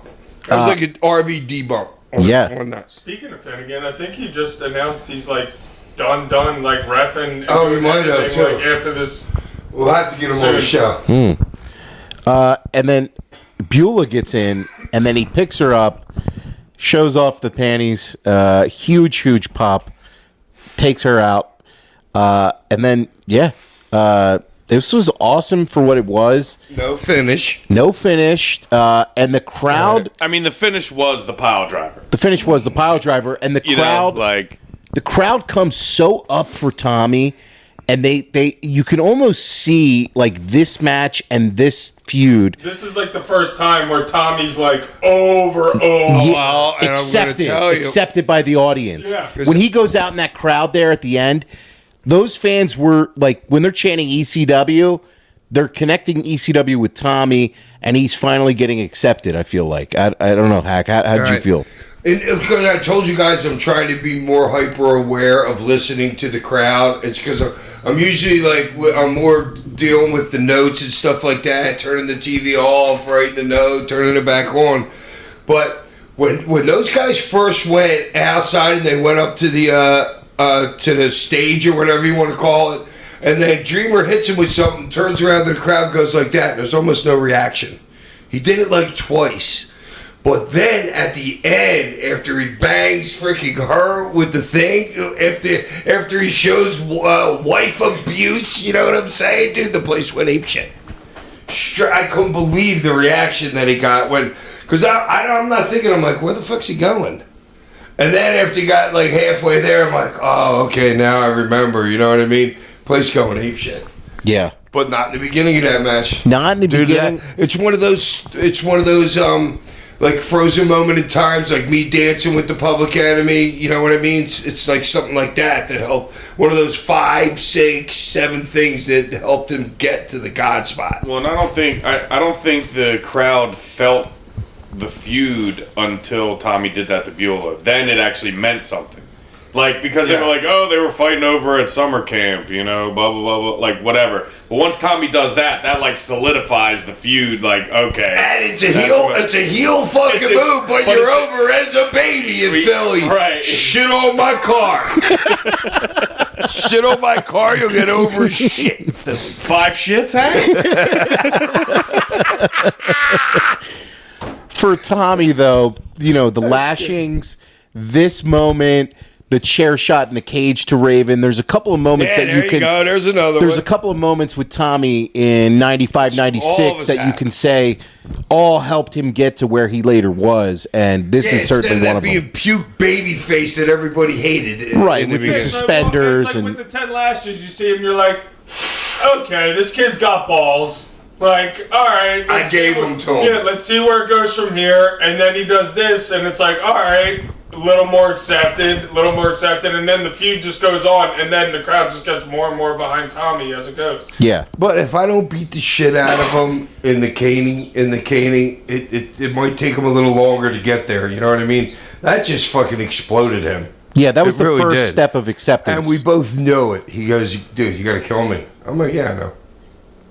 That was like an RVD bump. On that. Speaking of Finnegan, I think he just announced he's done, reffing. Oh, he might have, too. After this... We'll have to get him on the show. And then Beulah gets in, and then he picks her up, shows off the panties, huge pop, takes her out, and then this was awesome for what it was. No finish. And the crowd. I mean, the finish was the pile driver. The finish was the pile driver, and the crowd. The crowd comes so up for Tommy, and they you can almost see like this match and this feud. This is like the first time where Tommy's like over. Well, and accepted by the audience. Yeah. When he goes out in that crowd there at the end, those fans were like, when they're chanting ECW, they're connecting ECW with Tommy, and he's finally getting accepted. I feel like I don't know, Hack. How did you feel? Because I told you guys I'm trying to be more hyper aware of listening to the crowd. It's because I'm usually like, I'm more dealing with the notes and stuff like that, turning the TV off, writing the note, turning it back on. But when those guys first went outside and they went up to the stage or whatever you want to call it, and then Dreamer hits him with something, turns around to the crowd, goes like that, and there's almost no reaction. He did it like twice. But then at the end, after he bangs freaking her with the thing, after he shows wife abuse, you know what I'm saying? Dude, the place went apeshit. I couldn't believe the reaction that he got because I'm not thinking, I'm like, where the fuck's he going? And then after he got like halfway there, I'm like, oh, okay, now I remember, you know what I mean? Place going apeshit. Yeah. But not in the beginning of that match. Not in the beginning. It's one of those like frozen moment in times, like me dancing with the Public Enemy, you know what I mean? It's like something like that helped. One of those 5, 6, 7 things that helped him get to the God spot. Well, and I don't think the crowd felt the feud until Tommy did that to Beulah. Then it actually meant something. Like, because they were like, oh, they were fighting over at summer camp, you know, blah, blah, blah, blah, like, whatever. But once Tommy does that, like, solidifies the feud, like, okay. And it's a heel fucking move, but you're over as a baby in Philly. Right. Shit on my car. Shit on my car, you'll get over shit in Philly. 5 shits, hey? For Tommy, though, you know, the lashings, this moment, the chair shot in the cage to Raven. There's a couple of moments that you can go. There's another There's one. a couple of moments with Tommy in 95, 96 that you can say all helped him get to where he later was, and this is certainly one of them. Being puke baby face that everybody hated. Right, with the suspenders. It's like with the 10 lashes, you see him, you're like, okay, this kid's got balls. Like, all right. I gave him to him. Yeah, let's see where it goes from here. And then he does this, and it's like, all right, a little more accepted, and then the feud just goes on, and then the crowd just gets more and more behind Tommy as it goes. Yeah. But if I don't beat the shit out of him in the caning, it might take him a little longer to get there. You know what I mean? That just fucking exploded him. Yeah, that was the really first did. step of acceptance. And we both know it. He goes, dude, you got to kill me. I'm like, yeah, I know.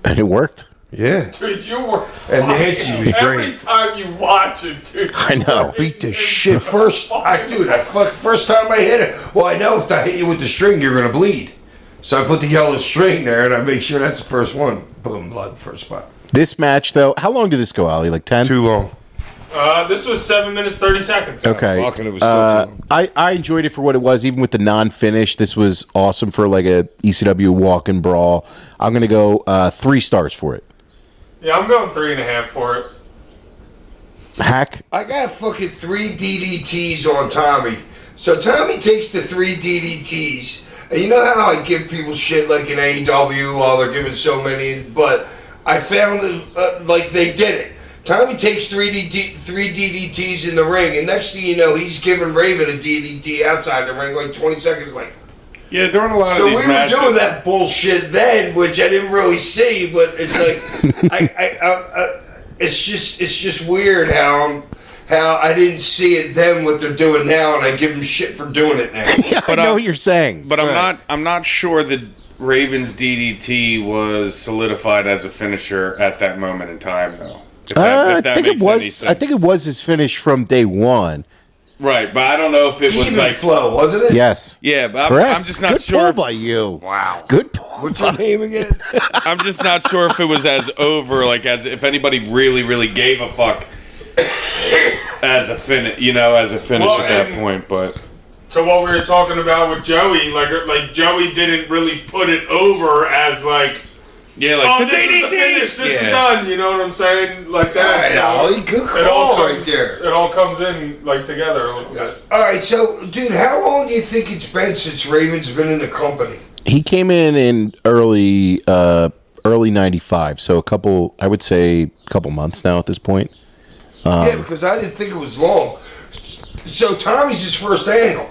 And it worked. Yeah. Dude, you were And Nancy was great. every time you watch it, dude. I know. Beat the shit first. First time I hit it. Well, I know if I hit you with the string, you're gonna bleed. So I put the yellow string there, and I make sure that's the first one. Boom, blood, first spot. This match, though, how long did this go, Ali? Like 10? Too long. This was 7 minutes 30 seconds. Okay. Fucking, it was still too long. I enjoyed it for what it was, even with the non-finish. This was awesome for like a ECW walk-in brawl. I'm gonna go 3 stars for it. Yeah, I'm going 3.5 for it. Hack. I got fucking 3 DDTs on Tommy. So Tommy takes the 3 DDTs, and you know how I give people shit like in AEW while they're giving so many, but I found that like they did it. Tommy takes 3 DDTs in the ring, and next thing you know, he's giving Raven a DDT outside the ring like 20 seconds later. Yeah, during a lot of So these we were matches. doing that bullshit then, which I didn't really see, but it's like, it's just weird how I didn't see it then what they're doing now, and I give them shit for doing it now. I know what you're saying. But I'm not sure that Raven's DDT was solidified as a finisher at that moment in time, though. I think it was his finish from day one. Right, but I don't know if it was Even like flow, wasn't it? Yes. Yeah, but Correct. I'm just not Good sure. pull If, by you. Wow. Good pull. What's your name again? I'm just not sure if it was as over, like as if anybody really, really gave a fuck as a finish, as a finish Well, at that and- point. But So what we were talking about with Joey, like Joey didn't really put it over as like, yeah, oh, this is the finish, this is done. You know what I'm saying? Like that. Yeah, So good it all call comes, right there. It all comes in like together a little bit. All right, so dude, how long do you think it's been since Raven's been in the company? He came in early '95, so I would say a couple months now at this point. Yeah, because I didn't think it was long. So Tommy's his first angle.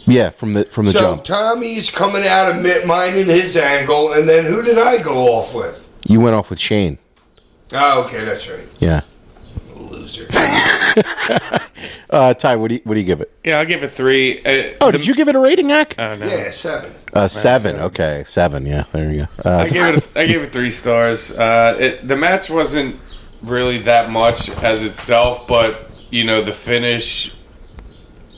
Yeah, from the So jump. Tommy's coming out of mine in his angle, and then who did I go off with? You went off with Shane. Oh, okay, that's right. Yeah. Loser. Ty, what do you give it? yeah, I'll give it 3. Did you give it a rating, Ack? Oh, no. Yeah, 7. 7. Okay, 7. Yeah, there you go. I gave it 3 stars. The match wasn't really that much as itself, but the finish,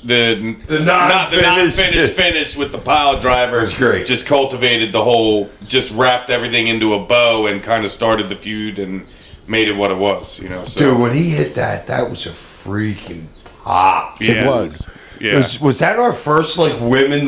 the non-finish finish with the pile driver That's great. just cultivated the whole, just wrapped everything into a bow and kind of started the feud and made it what it was. So. Dude, when he hit that was a freaking pop. Yeah. It was. Yeah. Was that our first women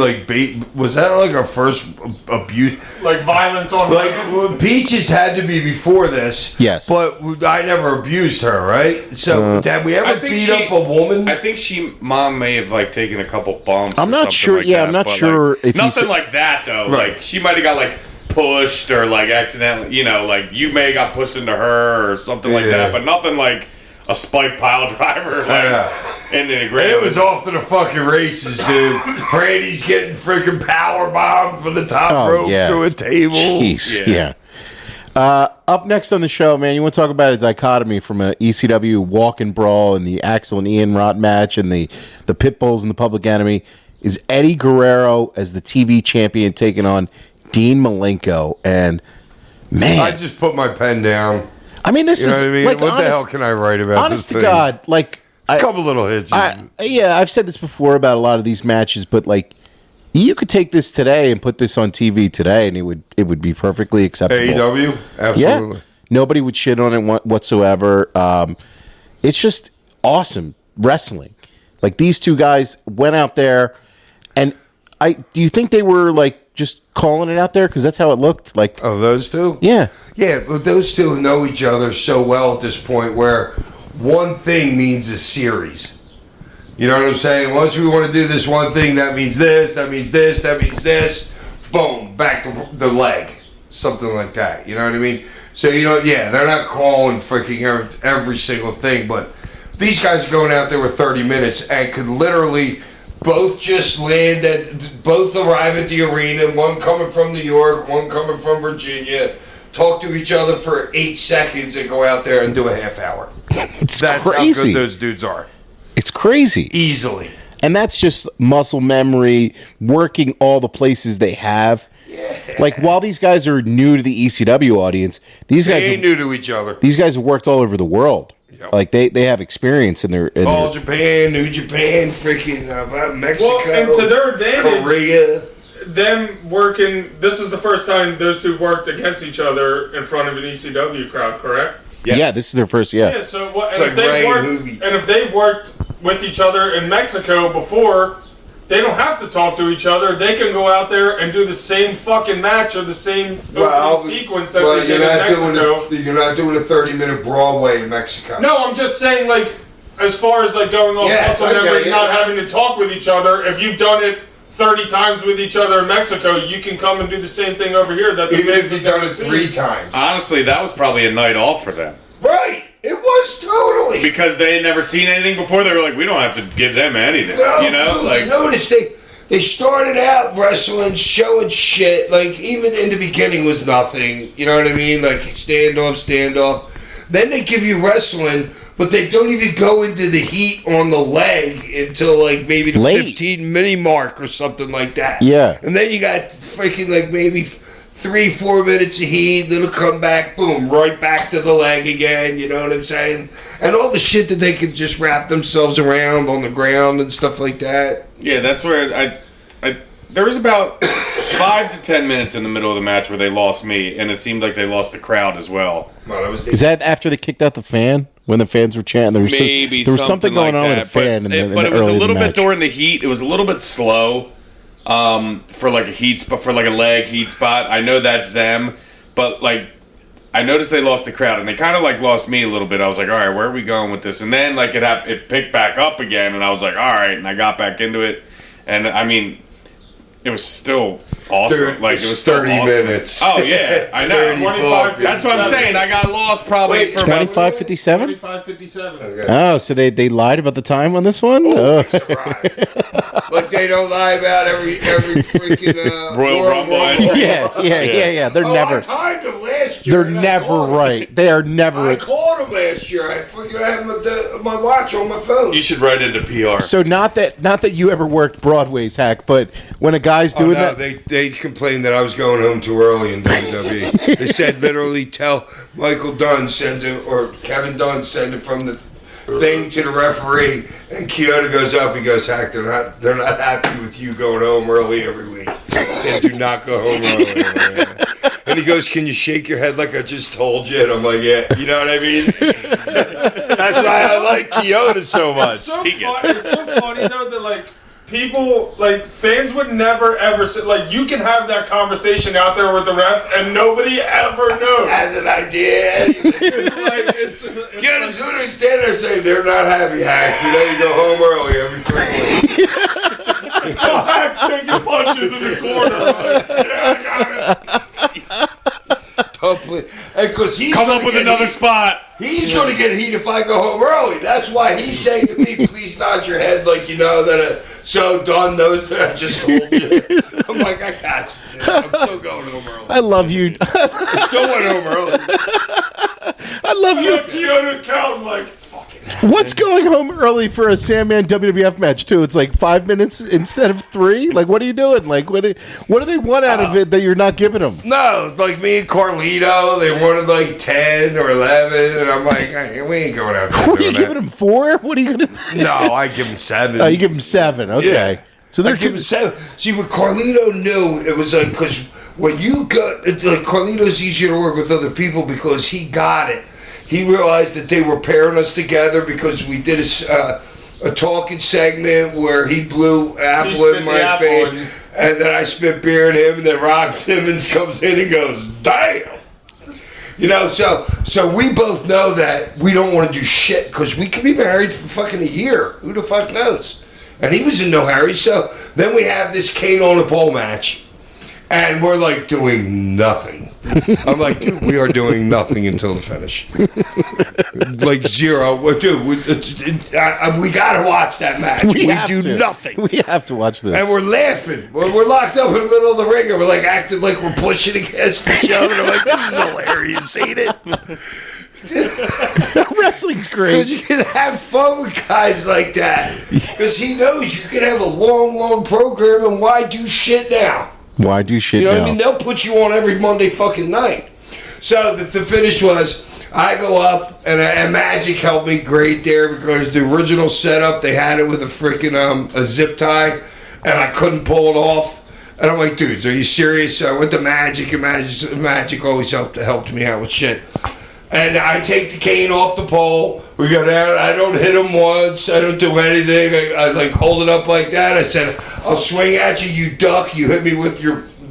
was that our first abuse? Like violence on women. Peaches had to be before this. Yes. But I never abused her, right? So had we ever beat up a woman? I think Mom may have taken a couple bumps. I'm or not something sure- Like yeah, that, I'm not but, sure if you nothing said- like that though. Right. She might have got pushed or accidentally. You may have got pushed into her or something like Yeah. that, but nothing like a spike pile driver into the ground. It was off to the fucking races, dude. Brady's getting freaking power bombed from the top rope to a table. Jeez, yeah. Up next on the show, man, you want to talk about a dichotomy from an ECW walk and brawl and the Axel and Ian Rott match and the Pitbulls and the Public Enemy is Eddie Guerrero as the TV champion taking on Dean Malenko. And, man. I just put my pen down. I mean, this You know is what I mean? like What the hell can I write about honest this to thing? God, A couple little hits. I've said this before about a lot of these matches, but you could take this today and put this on TV today, and it would be perfectly acceptable. AEW? Absolutely. Yeah, nobody would shit on it whatsoever. It's just awesome wrestling. These two guys went out there, and do you think they were just calling it out there because that's how it looked? Oh, those two? Yeah. Yeah, but those two know each other so well at this point where one thing means a series. You know what I'm saying? Once we want to do this one thing, that means this, that means this, that means this. Boom, back to the leg. Something like that. You know what I mean? So, they're not calling freaking every single thing, but these guys are going out there with 30 minutes and could literally both just both arrive at the arena, one coming from New York, one coming from Virginia, talk to each other for 8 seconds and go out there and do a half hour. That's how crazy. good those dudes are. It's crazy. Easily. And that's just muscle memory, working all the places they have. Yeah. While these guys are new to the ECW audience, these guys ain't new to each other. These guys have worked all over the world. Yep. They have experience in their all Japan, New Japan, freaking Mexico, Well, and to their advantage, Korea. Them working. This is the first time those two worked against each other in front of an ECW crowd, correct? Yes. Yeah, this is their first. Yeah. So what? And if they've worked with each other in Mexico before, they don't have to talk to each other. They can go out there and do the same fucking match or the same opening sequence that they did in Mexico. You're not doing a 30-minute Broadway in Mexico. No, I'm just saying, as far as going off muscle memory, not having to talk with each other. If you've done it 30 times with each other in Mexico, you can come and do the same thing over here. Even if you've done it 3 times. Honestly, that was probably a night off for them. Right. It was totally. Because they had never seen anything before. They were like, we don't have to give them anything. No, notice they started out wrestling, showing shit. Even in the beginning was nothing. You know what I mean? Standoff. Then they give you wrestling, but they don't even go into the heat on the leg until maybe the 15-minute mark or something like that. Yeah. And then you got freaking maybe 3-4 minutes of heat, then it'll come back, boom, right back to the leg again, you know what I'm saying? And all the shit that they could just wrap themselves around on the ground and stuff like that. Yeah, that's where there was about 5 to 10 minutes in the middle of the match where they lost me, and it seemed like they lost the crowd as well. Well, that was Is that after they kicked out the fan? when the fans were chanting? There was Maybe there was something going like on that, with a fan, but, in the but it was a early little bit match. during the heat. It was a little bit slow for like a heat spot, for like a leg heat spot. I know that's them, but like I noticed they lost the crowd, and they kind of like lost me a little bit. I was like, all right, where are we going with this? And then like it picked back up again, and I was like, all right, and I got back into it, and I mean, it was still awesome. Dude, like it was still 30 awesome. minutes. Oh yeah, I know. 25, That's what I'm saying. I got lost probably for about 25:57. 25:57. Oh, so they lied about the time on this one? Oh, surprise. Like they don't lie about every freaking Royal Rumble. Yeah. They're never. I timed them last year. They're and I never called them. right. They are never. I called them last year. I forgot I have my watch on my phone. You should write into PR. So not that you ever worked Broadway's hack, but when a guy's doing that, they complained that I was going home too early in WWE. They said literally tell Michael Dunn sends it, or Kevin Dunn send it from the thing to the referee, and Kyoto goes up. He goes, Hack, they're not happy with you going home early every week. Said do not go home early. And he goes, can you shake your head like I just told you? And I'm like, yeah, you know what I mean? That's why I like Kyoto so much. It's so funny though that like people, like fans would never ever say, like you can have that conversation out there with the ref and nobody ever knows. As an idea. Kyoto's literally standing there saying they're not happy, Hack. You know you go home early every freaking week. Hack's taking punches in the corner. Like, yeah, I got it. Because he's Come gonna up with get another heat. spot. He's going to get heat if I go home early. That's why he's saying to me, please nod your head like you know that so Don knows that I just told you. I'm like, I got you, dude. I'm still going home early. I love you. I still went home early. I love you. Kyoto's counting like fucking. What's going home early for a Sandman WWF match too? It's like 5 minutes instead of 3. Like, what are you doing? Like, what do they want out of it that you're not giving them? No, like me and Carlito, they wanted like 10 or 11, and I'm like, hey, we ain't going out there What are you doing giving them? 4? What are you gonna do? No, I give him 7. Oh, you give them 7. Okay. Yeah. So they're I give him 7. See, what Carlito knew, it was like, because when you go, like Carlito's easier to work with other people because he got it. He realized that they were pairing us together because we did a talking segment where he blew apple in my face, and then I spit beer in him, and then Rob Simmons comes in and goes, damn! You know, so we both know that we don't want to do shit because we could be married for fucking a year. Who the fuck knows? And he was in no hurry, so then we have this Kane on the pole match, and we're like doing nothing. I'm like, dude, we are doing nothing until the finish. Like 0. Dude, we gotta watch that match. We do nothing. We have to watch this. And we're laughing. We're locked up in the middle of the ring, and we're like acting like we're pushing against each other. I'm like, this is hilarious. Ain't it? Wrestling's great. Because you can have fun with guys like that. Because he knows you can have a long program, and why do shit now? Why do shit You know now? what I mean? They'll put you on every Monday fucking night. So the finish was, I go up, and Magic helped me great there because the original setup, they had it with a freaking a zip tie, and I couldn't pull it off. And I'm like, dudes, are you serious? So I went to Magic, and Magic always helped me out with shit. And I take the cane off the pole. We go down. I don't hit him once. I don't do anything. I like hold it up like that. I said, I'll swing at you. You duck. You hit me with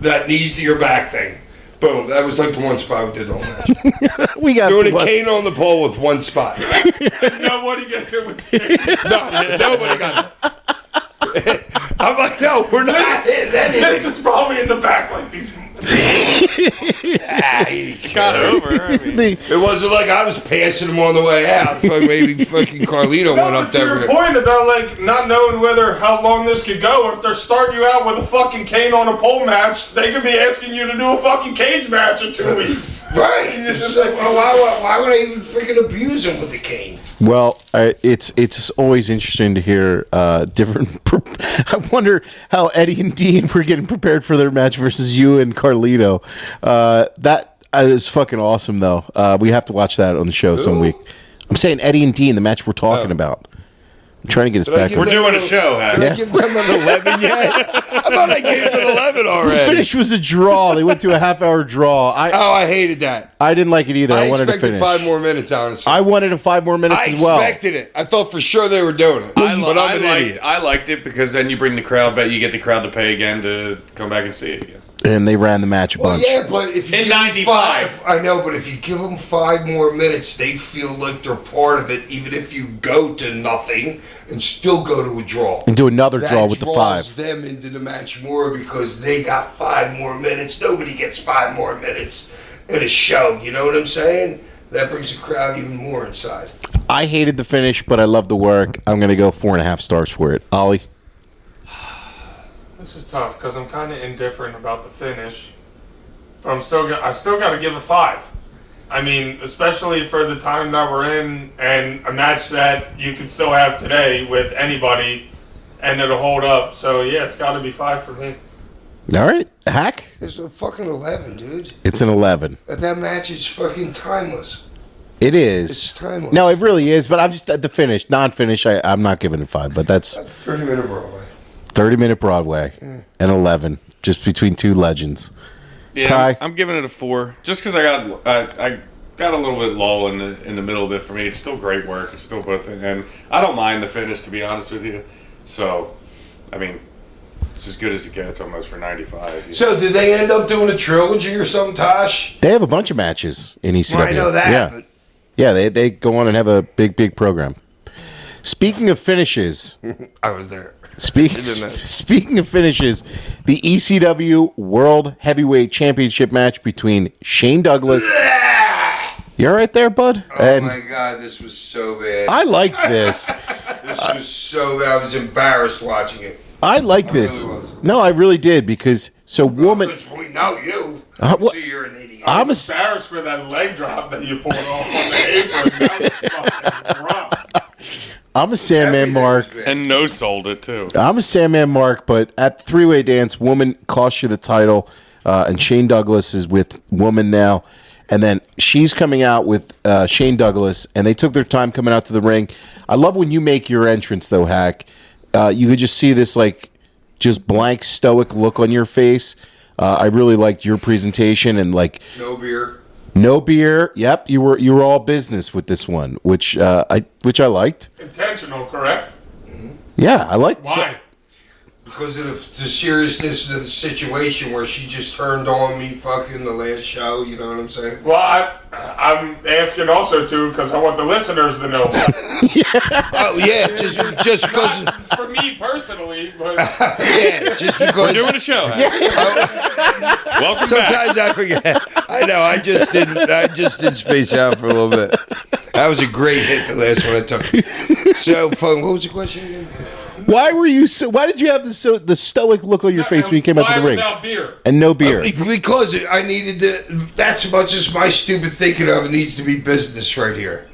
that knees to your back thing. Boom. That was like the one spot we did all that. We got doing a cane on the pole with one spot. Nobody gets hit with the cane. No, nobody got it. I'm like, no, we're not hitting anything. This is probably in the back like these. Got over. I mean. It wasn't like I was passing him on the way out. So maybe fucking Carlito went up To there. your point about like not knowing how long this could go, if they're starting you out with a fucking cane on a pole match, they could be asking you to do a fucking cage match in 2 weeks. Right. It's just like, well, why would I even freaking abuse him with the cane? Well, it's always interesting to hear different. I wonder how Eddie and Dean were getting prepared for their match versus you and Carlito. That is fucking awesome, though. We have to watch that on the show some week. I'm saying Eddie and Dean, the match we're talking about. I'm trying to get us back. We're doing a show, Did I give them an 11 yet? I thought I gave it an 11 The already. finish was a draw. They went to a half-hour draw. I hated that. I didn't like it either. I wanted to expected finish. 5 more minutes, honestly. I wanted a 5 more minutes I as well. expected it. I thought for sure they were doing it. But I'm an idiot. I liked it because then you bring the crowd back. You get the crowd to pay again to come back and see it again. And they ran the match a Well, bunch. yeah, but if you In give them 95. 5, I know, but if you give them 5 more minutes, they feel like they're part of it, even if you go to nothing and still go to a draw. And do another That draw with the draws 5. them into the match more because they got 5 more minutes. Nobody gets 5 more minutes in a show. You know what I'm saying? That brings the crowd even more inside. I hated the finish, but I love the work. I'm going to go 4.5 stars for it. Ollie? This is tough because I'm kind of indifferent about the finish, but I still got to give a 5. I mean, especially for the time that we're in and a match that you can still have today with anybody, and it'll hold up. So yeah, it's got to be 5 for me. All right. Hack? It's a fucking 11, dude. It's an 11. That match is fucking timeless. It is. It's timeless. No, it really is, but I'm just at the finish. Non-finish, I'm not giving it 5, but that's 30-minute Broadway. 30-minute Broadway and 11, just between two legends. Yeah, Ty? I'm giving it a 4, just because I got a little bit lull in the middle of it for me. It's still great work. It's still both, and I don't mind the finish, to be honest with you. So, I mean, it's as good as it gets almost for 95. So did they end up doing a trilogy or something, Tosh? They have a bunch of matches in ECW. Well, I know that, Yeah, but yeah, they go on and have a big program. Speaking of finishes, I was there. Speaking of finishes, the ECW World Heavyweight Championship match between Shane Douglas. You all right there, bud? Oh my God, this was so bad. I liked this. This was so bad. I was embarrassed watching it. I like this. really was. No, I really did because woman. Because we know you. What- So you're an idiot. I'm a Embarrassed for that leg drop that you pulled off on the apron. That was fucking rough. I'm a Sandman Everything Mark. was bad. And no sold it too. I'm a Sandman Mark, but at the three-way dance, woman costs you the title, and Shane Douglas is with woman now. And then she's coming out with Shane Douglas, and they took their time coming out to the ring. I love when you make your entrance, though, Hack. You could just see this, like, just blank, stoic look on your face. I really liked your presentation, and, like, No beer. no beer. Yep, you were all business with this one, which I liked. Intentional, correct? Yeah, I liked. Why? Because of the seriousness of the situation where she just turned on me fucking the last show, you know what I'm saying? Well, I'm asking also too because I want the listeners to know. Oh, yeah, just because... Not for me personally, but Yeah, just We're because... doing a show. Welcome back. Sometimes I forget. I know. I just did space out for a little bit. That was a great hit. The last one I took. So, fun. What was the question again? Why were you? Why did you have the stoic look on your face when you came out to the ring without beer. and no beer? Because I needed to. That's much as my stupid thinking of it needs to be business right here.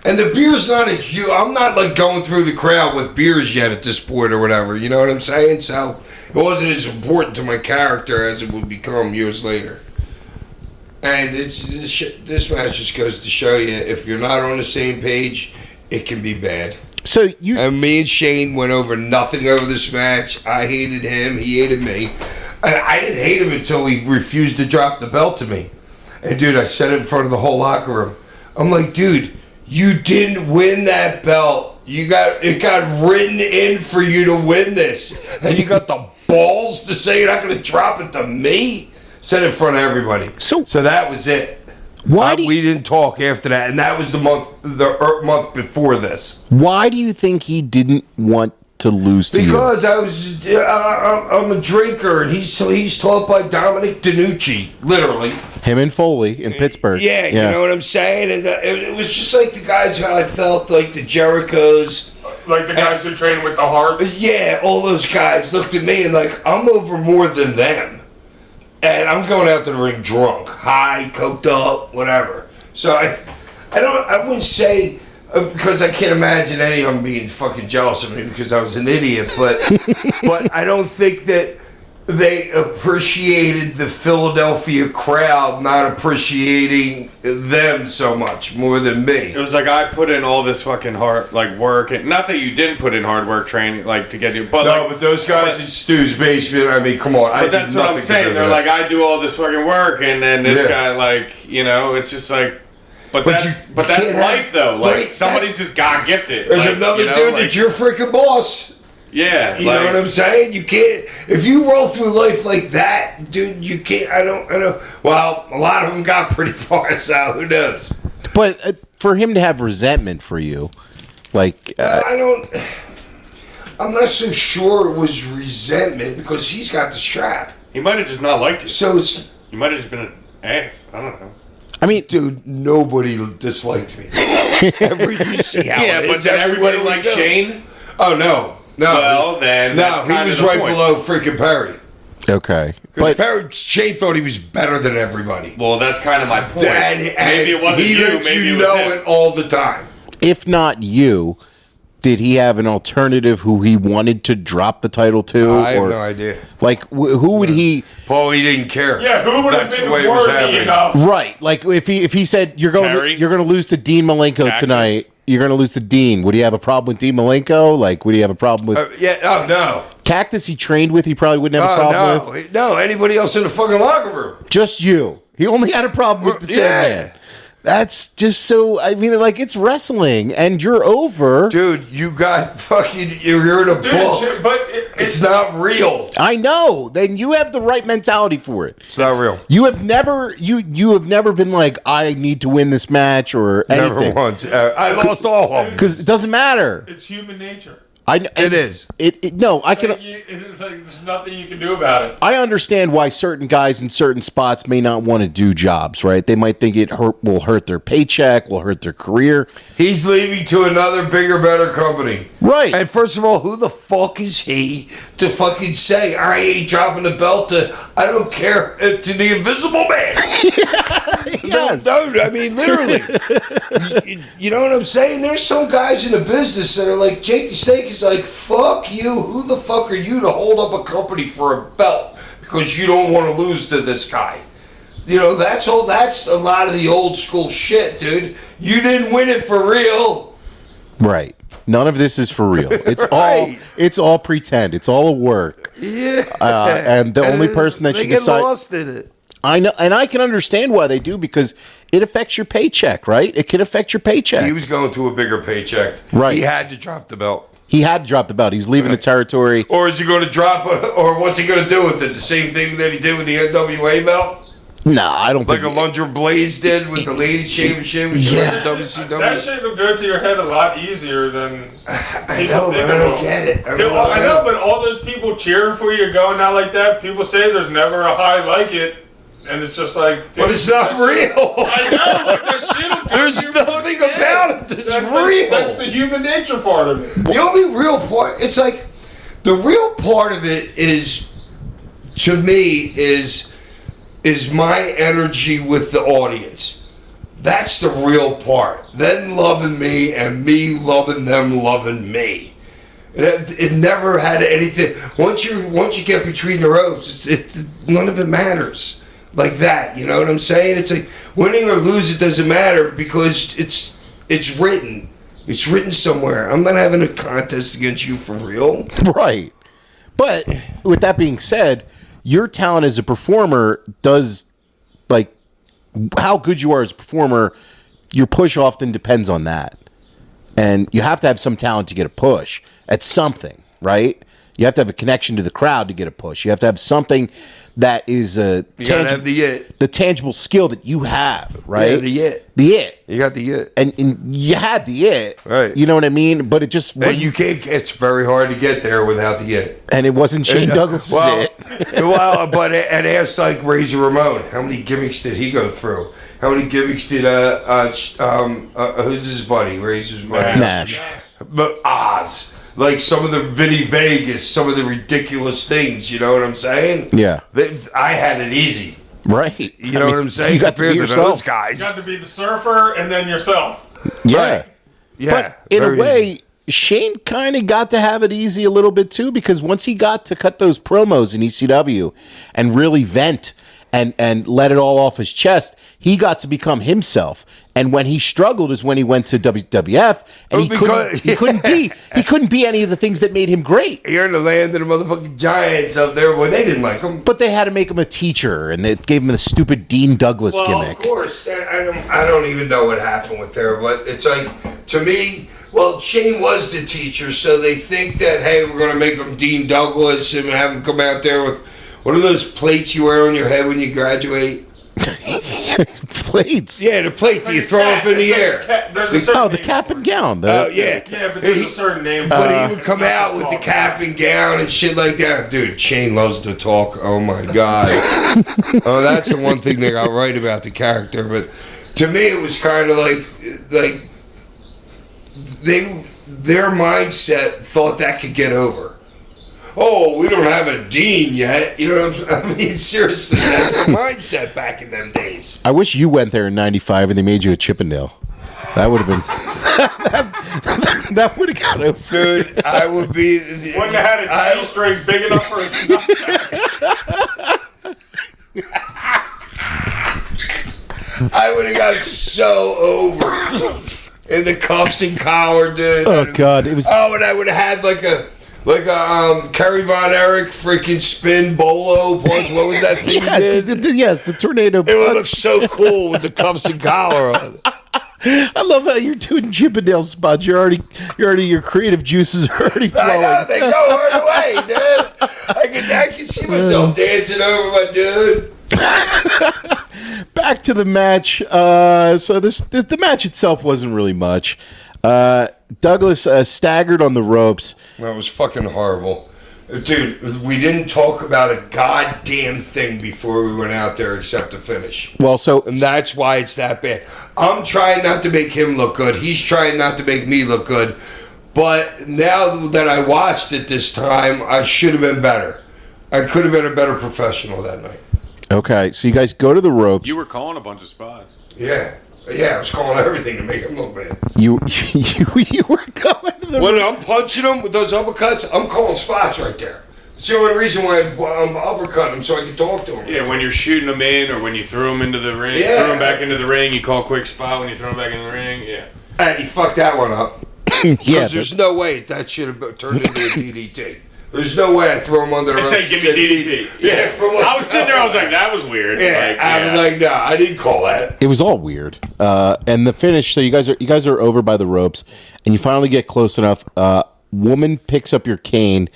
And the beer's not a huge. I'm not like going through the crowd with beers yet at this point or whatever. You know what I'm saying? So it wasn't as important to my character as it would become years later. And this match just goes to show you if you're not on the same page, it can be bad. So you And me and Shane went over nothing over this match. I hated him. He hated me. And I didn't hate him until he refused to drop the belt to me. And, dude, I said it in front of the whole locker room. I'm like, dude, you didn't win that belt. It got written in for you to win this. And you got the balls to say you're not going to drop it to me? Said it in front of everybody. So that was it. why do we you, didn't talk after that. And that was the month before this. why do you think he didn't want to lose to Because I'm a drinker, and he's taught by Dominic DiNucci, literally. you? Him and Foley in Pittsburgh. Yeah, you know what I'm saying? And it was just like the guys how I felt, like the Jerichos. Like the guys who train with the heart. Yeah, all those guys looked at me and like, I'm over more than them. And I'm going out to the ring drunk, high, coked up, whatever. So I wouldn't say, because I can't imagine any of them being fucking jealous of me because I was an idiot, but I don't think that they appreciated the Philadelphia crowd not appreciating them so much more than me. It was like I put in all this fucking hard work, and not that you didn't put in hard work training to get you, but No, but those guys in Stu's basement, I mean, come on. But that's what I'm saying. They're like, I do all this fucking work, and then this guy, it's just like. But that's life, though. Like, somebody's just God gifted. There's another dude that's your freaking boss. Yeah. You know what I'm saying? You can't, if you roll through life like that, dude, you can't, I don't, well, a lot of them got pretty far, so who knows? But for him to have resentment for you, I'm not so sure it was resentment because he's got the strap. He might have just not liked you. So it's. You might have just been an ass. I don't know. I mean, dude, nobody disliked me. You see how it is. But did everybody like Shane? Oh, no. Well, then that's he was right below freaking Perry. Okay. Because Shane thought he was better than everybody. Well, that's kind of my point. And maybe it wasn't he you. let Maybe you it was know him. it all the time. If not you, did he have an alternative who he wanted to drop the title to? I have no idea. Like, who would he? Paul, he didn't care. Yeah, who would have That's been the way it was worthy happening. enough? Right. Like, if he said you're going to lose to Dean Malenko Cactus. tonight. You're going to lose to Dean. Would he have a problem with Dean Malenko? Like, would he have a problem with Oh, no. Cactus he trained with? He probably wouldn't have a problem with. No, anybody else in the fucking locker room. Just you. He only had a problem with the Sandman. That's just so. I mean, it's wrestling, and you're over. Dude, you got fucking. You're in a book. But it's not real. I know. Then you have the right mentality for it. It's not real. You have never. You have never been like, I need to win this match or anything. Never once. I lost all of them. Because it doesn't matter. it's human nature. It is. No, I can. It's like there's nothing you can do about it. I understand why certain guys in certain spots may not want to do jobs, right? They might think it will hurt their paycheck, will hurt their career. He's leaving to another bigger, better company. Right. And first of all, who the fuck is he to fucking say, I ain't dropping the belt to, I don't care, to the Invisible Man? Yes. No, I mean, literally. you know what I'm saying? There's some guys in the business that are like, Jake the Snake is like, fuck you. Who the fuck are you to hold up a company for a belt? Because you don't want to lose to this guy. You know, that's a lot of the old school shit, dude. You didn't win it for real. Right. None of this is for real. It's Right. it's all pretend. It's all a work. Yeah. And the only person that they should get decide. lost in it. I know, and I can understand why they do because it affects your paycheck, right? It can affect your paycheck. He was going to a bigger paycheck. Right. He had to drop the belt. He had to drop the belt. He was leaving the territory. Or is he going to drop, or what's he going to do with it? The same thing that he did with the NWA belt? No, I don't Like think. Alundra Blaze did with the ladies championship? Yeah. The WCW? That shit will go to your head a lot easier than I know, but I don't get it. I know, but all those people cheering for you going out like that, people say there's never a high like it. And it's just like, dude, But it's not real. I know, but that shit There's nothing about it that's real. That's the human nature part of it. The only real part, it's like, the real part of it is, to me, is my energy with the audience. That's the real part. Them loving me and me loving them loving me. It never had anything. Once you get between the ropes, none of it matters. Like that, you know what I'm saying? It's like winning or lose, it doesn't matter because it's written. It's written somewhere. I'm not having a contest against you for real. Right. But with that being said, your talent as a performer does, like, how good you are as a performer, your push often depends on that. And you have to have some talent to get a push at something, right? You have to have a connection to the crowd to get a push. You have to have something that is You gotta have the it. the tangible skill that you have, right? Yeah, the it. The it. You got the it. And you had the it. Right. You know what I mean? But it just And wasn't, you can't. It's very hard to get there without the it. and it wasn't Shane Douglas' Well, it. but and ask like Razor Ramon, how many gimmicks did he go through? How many gimmicks did who's his buddy? Razor's buddy. Nash. But Oz. Like some of the Vinny Vegas, some of the ridiculous things, you know what I'm saying? Yeah. I had it easy. Right. You know what I'm saying? You got to be Compared yourself. those guys. You got to be the surfer and then yourself. Yeah. Right. Yeah. But in a very way, easy. Shane kind of got to have it easy a little bit too, because once he got to cut those promos in ECW and really vent and let it all off his chest, he got to become himself. And when he struggled is when he went to WWF, and he couldn't be any of the things that made him great. You're in the land of the motherfucking giants up there. Well, they didn't like him. But they had to make him a teacher, and they gave him the stupid Dean Douglas gimmick. Of course, I don't even know what happened with there, but it's like, to me, well, Shane was the teacher, so they think that, hey, we're going to make him Dean Douglas and have him come out there with, what are those plates you wear on your head when you graduate? Plates? Yeah, the plate that you throw up in the air. The cap and gown. Yeah. Yeah, but there's a certain name. But he would come out with the cap and gown and shit like that. Dude, Shane loves to talk. Oh, my God. Oh, that's the one thing they got right about the character. But to me, it was kind of like their mindset thought that could get over. Oh, we don't have a dean yet. You know what I mean? Seriously, that's the mindset back in them days. I wish you went there in '95 and they made you a Chippendale. That would have been. that would have got over. Dude, I would be. Wouldn't have had a G-string big enough for his nutsack. I would have got so over in the cuffs and collar, dude. Oh God, it was. Oh, and I would have had like a Kerry Von Erich freaking spin bolo punch. What was that thing? Yes, the tornado. It would look so cool with the cuffs and collar on. I love how you're doing Chippendale spots. You're already your creative juices are already flowing. I know, they go right away, dude. I can see myself dancing over my dude. Back to the match. So the match itself wasn't really much. Douglas staggered on the ropes. That was fucking horrible. Dude, we didn't talk about a goddamn thing before we went out there except the finish. Well, And that's why it's that bad. I'm trying not to make him look good. He's trying not to make me look good. But now that I watched it this time, I should have been better. I could have been a better professional that night. Okay, so you guys go to the ropes. You were calling a bunch of spots. Yeah. Yeah, I was calling everything to make him look bad. You were going to the When I'm punching him with those uppercuts, I'm calling spots right there. It's the only reason why I'm uppercutting him, so I can talk to him. Yeah, when you're shooting them in, or when you throw him into the ring, Yeah. throw him back into the ring, you call a quick spot when you throw him back into the ring. Yeah. And he fucked that one up. Yeah, Because there's no way that should have turned into a DDT. There's no way I throw him under the I'd ropes. say give me DDT. Yeah, I was sitting there, I was like, that was weird. Yeah, I was like, no, I didn't call that. it was all weird. And the finish. So you guys are over by the ropes, and you finally get close enough. Woman picks up your cane.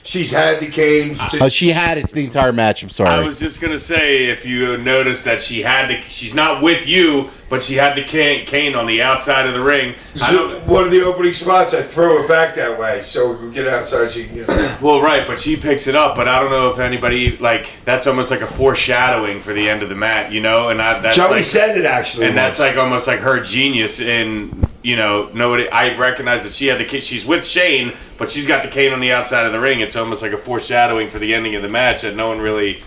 She's had the cane. She had it the entire match. I'm sorry. I was just gonna say, if you notice that she's not with you, but she had the cane on the outside of the ring. So one of the opening spots, I throw it back that way so we can get outside. She can get it. Well, right, but she picks it up. But I don't know if anybody that's almost like a foreshadowing for the end of the match, you know. And that's Joey said it actually, and that's like almost like her genius in. You know, nobody. I recognize that she had the cane. She's with Shane, but she's got the cane on the outside of the ring. It's almost like a foreshadowing for the ending of the match that no one really,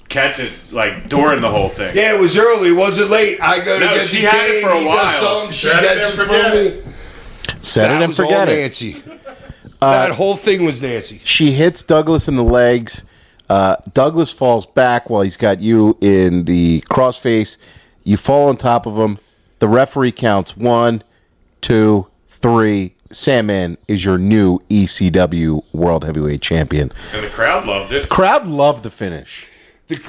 catches like during the whole thing. Yeah, it was early. It wasn't late. I go to get she the had cane. it for a he while. does something, she Set it gets and it forget for it. me. Set it That and was forget all it. Nancy. That whole thing was Nancy. She hits Douglas in the legs. Douglas falls back while he's got you in the crossface. You fall on top of him. The referee counts 1, 2, 3. Sandman is your new ECW World Heavyweight Champion. And the crowd loved it. Crowd loved the finish.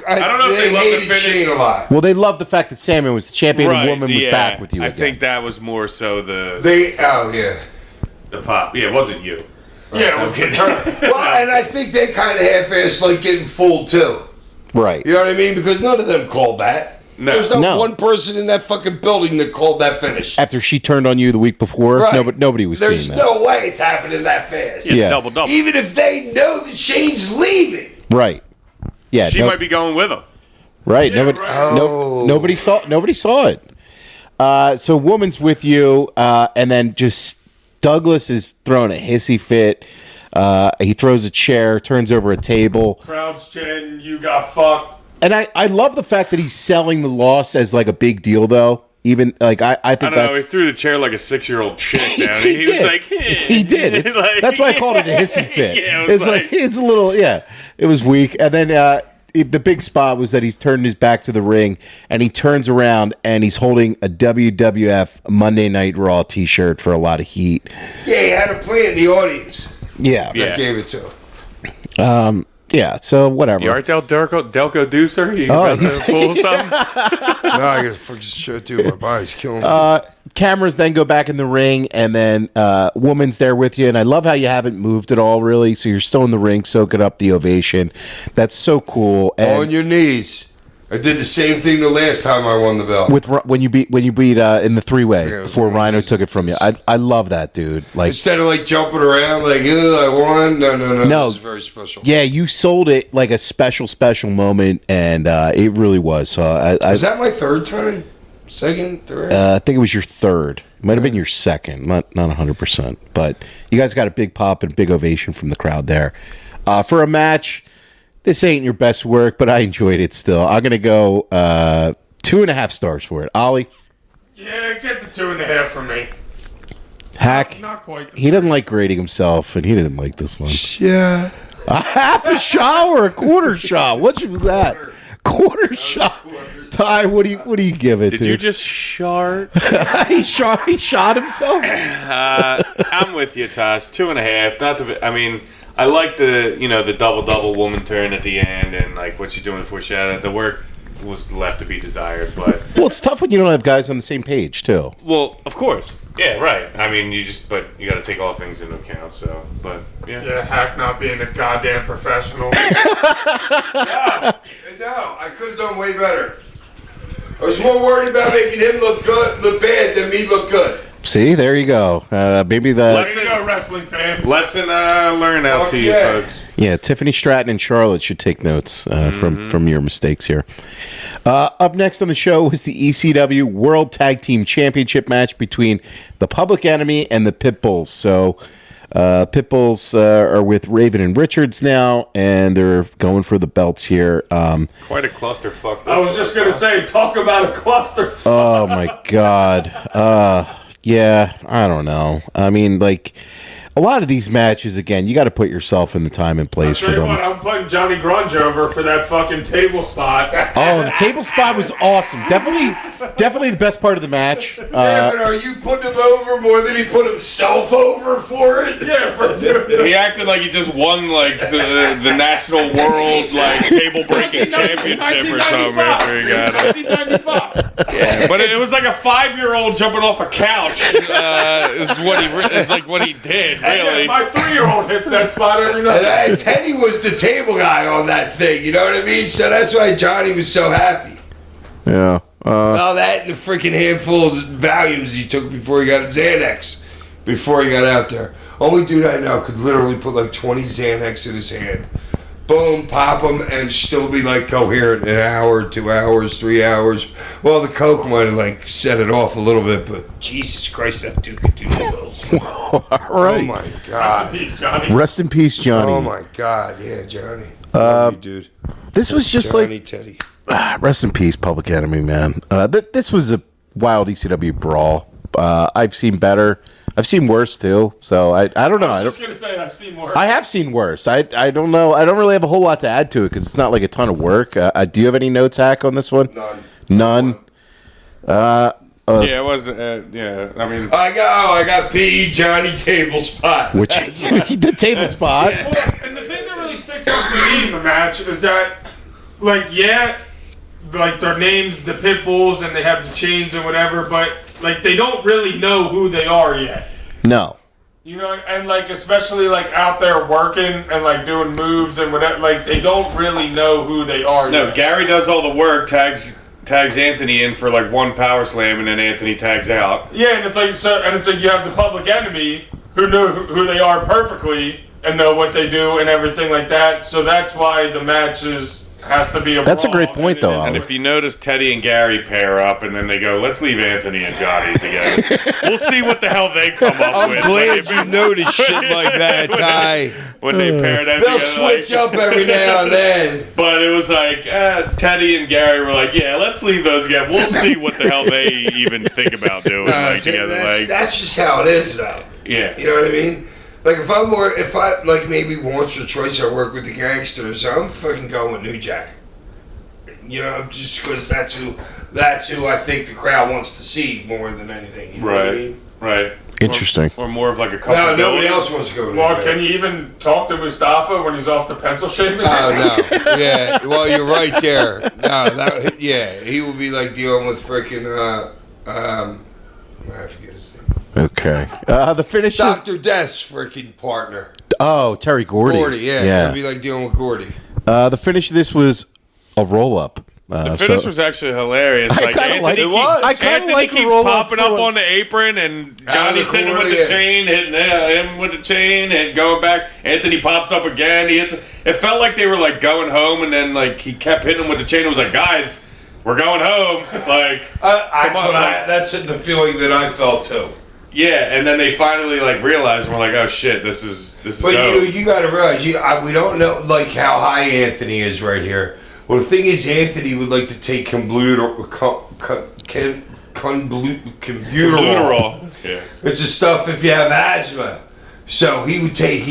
I don't know if they loved the finish. Shane a lot. Well, they loved the fact that Sandman was the champion and the woman was back with you I again. think that was more so the pop. Yeah, it wasn't you. Yeah, it was the turn. Well, and I think they kind of half-assed like getting fooled too. Right. You know what I mean? Because none of them called that. No. There's not No. one person in that fucking building that called that finish. After she turned on you the week before, Right. nobody was There's seeing that. no way it's happening that fast. Yeah. Double. Even if they know that Shane's leaving. Right. Yeah. She might be going with him. Right. Yeah, nobody. right. Nobody saw. Nobody saw it. So woman's with you, and then just Douglas is throwing a hissy fit. He throws a chair, turns over a table, Crowd's chanting, you got fucked. and I love the fact that he's selling the loss as like a big deal, though. Even like I I think don't know. He that's threw the chair like a 6-year-old chick down. he He was did. like, He did. It's, like- that's why I called it a hissy fit. Yeah, it it's was like it's a little it was weak. And then the big spot was that he's turned his back to the ring and he turns around and he's holding a WWF Monday Night Raw T-shirt for a lot of heat. Yeah, he had a play in the audience Yeah. that gave it to him. Yeah, so whatever. You alright, delco deucer? You Oh, about he's- to pull something? No, I gotta fucking shit, dude. My body's killing me. Cameras then go back in the ring, and then woman's there with you. And I love how you haven't moved at all, really. So you're still in the ring, soaking up the ovation. That's so cool. And On your knees. I did the same thing the last time I won the belt. with when you beat in the 3-way Yeah, it was before amazing. Rhino took it from you. I love that, dude. Like, Instead of like jumping around like, I won. No. No. This is very special. yeah, you sold it like a special moment, and it really was. So Is that my third time? Second? Third? I think it was your third. It might have been your second. Not 100%. But you guys got a big pop and big ovation from the crowd there. For a match, this ain't your best work, but I enjoyed it still. I'm going to go 2.5 stars for it. Ollie? Yeah, it gets a 2.5 from me. Hack? Not quite. He doesn't like grading himself, and he didn't like this one. Yeah. A half a shot or a quarter shot? What was that? Quarter shot. Ty, what do you give it, Did dude? you just shart? he shot himself? I'm with you, Toss. 2.5. Not to. I mean, I like the the double woman turn at the end and like what she's doing before she had it. The work was left to be desired, but Well, it's tough when you don't have guys on the same page, too. well, of course, yeah, right. I mean, you got to take all things into account. So, but Yeah, Hack not being a goddamn professional. No, I could have done way better. I was more worried about making him look bad than me look good. See, there you go. Maybe the Way to go, wrestling fans. lesson learned out Fuck to you yeah. folks. Tiffany Stratton and Charlotte should take notes from your mistakes here. Up next on the show was the ECW World Tag Team Championship match between the Public Enemy and the Pitbulls. So Pitbulls are with Raven and Richards now, and they're going for the belts here. Quite a clusterfuck. I was just gonna say, talk about a cluster. Oh my God. Yeah, I don't know. I mean, like, a lot of these matches, again, you got to put yourself in the time and place for Tell you them. what, I'm putting Johnny Grunge over for that fucking table spot. Oh, the table spot was awesome. Definitely the best part of the match. Yeah, but are you putting him over more than he put himself over for it? Yeah, for doing it. He acted like he just won like the national world like table breaking championship or something after he got it. 1995. But it was like a 5-year-old jumping off a couch. Is what he did. Really. My 3-year-old hits that spot every night. And Teddy was the table guy on that thing, you know what I mean? So that's why Johnny was so happy. Yeah. All that and the freaking handful of Valiums he took before he got Xanax, before he got out there. Only dude I know could literally put like 20 Xanax in his hand. Boom, pop them, and still be like coherent in an hour, 2 hours, 3 hours. Well, the coke might have like set it off a little bit, but Jesus Christ, that dude could do those. All Oh right. my God. Peace, Johnny. Rest in peace, Johnny. Oh my God, yeah, Johnny. Love you, dude. This was just Johnny Teddy. rest in peace, Public Enemy, man. This was a wild ECW brawl. I've seen better. I've seen worse too. So I don't know. I was just gonna say I've seen more. I have seen worse. I don't know. I don't really have a whole lot to add to it because it's not like a ton of work. Do you have any notes, Hack, on this one? None. Yeah, it was. Yeah, I mean, I got PE Johnny table spot. Which the table spot. Well, and the thing that really sticks out to me in the match is that, like, like their names, the Pitbulls, and they have the chains and whatever, but like they don't really know who they are yet. No. You know, and like especially like out there working and like doing moves and whatever, like they don't really know who they are no. yet. Gary does all the work. Tags Anthony in for like one power slam, and then Anthony tags out. Yeah, and it's like you have the Public Enemy who know who they are perfectly and know what they do and everything like that. So that's why the match is has to be a That's a brawl, great point, and it though, is- Ollie. And if you notice, Teddy and Gary pair up, and then they go, "Let's leave Anthony and Johnny together. We'll see what the hell they come up I'm with." glad you noticed shit like that, Ty. When they pair them They'll together, switch like- up every now and then. But it was like Teddy and Gary were like, "Yeah, let's leave those guys. We'll see what the hell they even think about doing together." That's just how it is, though. Yeah. You know what I mean? Like if I like maybe once or twice I work with the gangsters, I'm fucking going with New Jack. You know, just because that's who I think the crowd wants to see more than anything. You know what I mean? Right. Interesting. Or more of like a couple. No, nobody else wants to go with Well, New can Jack. you even talk to Mustafa when he's off the pencil shaving? Oh no! Yeah, well you're right there. No, he would be like dealing with freaking I forget his name. Okay. The finish. Dr. Death's freaking partner. Oh, Terry Gordy. It'd be like dealing with Gordy. The finish of this was a roll up. The finish was actually hilarious. I Like kinda like- Anthony, it was. I kinda Anthony like the keeps roll-up popping up through it. on the apron, and Johnny the sitting corner, with the yeah. chain, hitting him with the chain, and going back. Anthony pops up again. He hits. It felt like they were like going home, and then like he kept hitting him with the chain. It was like, guys, we're going home. Like, That's the feeling that I felt too. yeah. And then they finally like realized, and we're like, oh shit, this is. But over. you got to realize, we don't know like how high Anthony is right here. Well, the thing is, Anthony would like to take combuterol. Yeah. It's the stuff if you have asthma. So he would take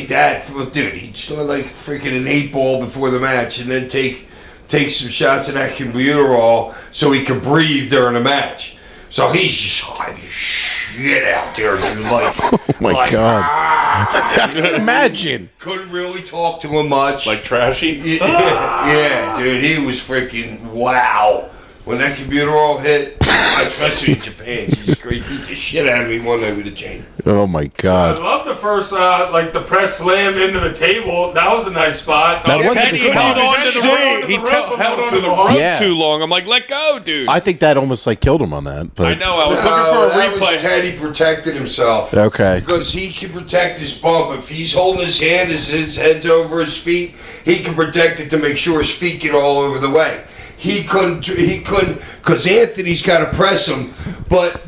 that. Dude, he'd start like freaking an 8-ball before the match, and then take some shots of that combuterol so he could breathe during the match. So he's just high as shit out there, dude. Like, Oh my God. Imagine. Couldn't really talk to him much. Like trashy. Yeah, dude, he was freaking wow. When that computer all hit, especially in Japan, Jesus Christ, beat the shit out of me one night with a chain. Oh my I God. love the first, like the press slam into the table. That was a nice spot. That was a Teddy good held spot. on to the rope. He held on to the rope Yeah. too long. I'm like, let go, dude. I think that almost like killed him on that. But I know. I was looking No, for a that was replay. Teddy protected himself. Okay. Because he can protect his bump. If he's holding his hand as his head's over his feet, he can protect it to make sure his feet get all over the way. He couldn't, because Anthony's got to press him, but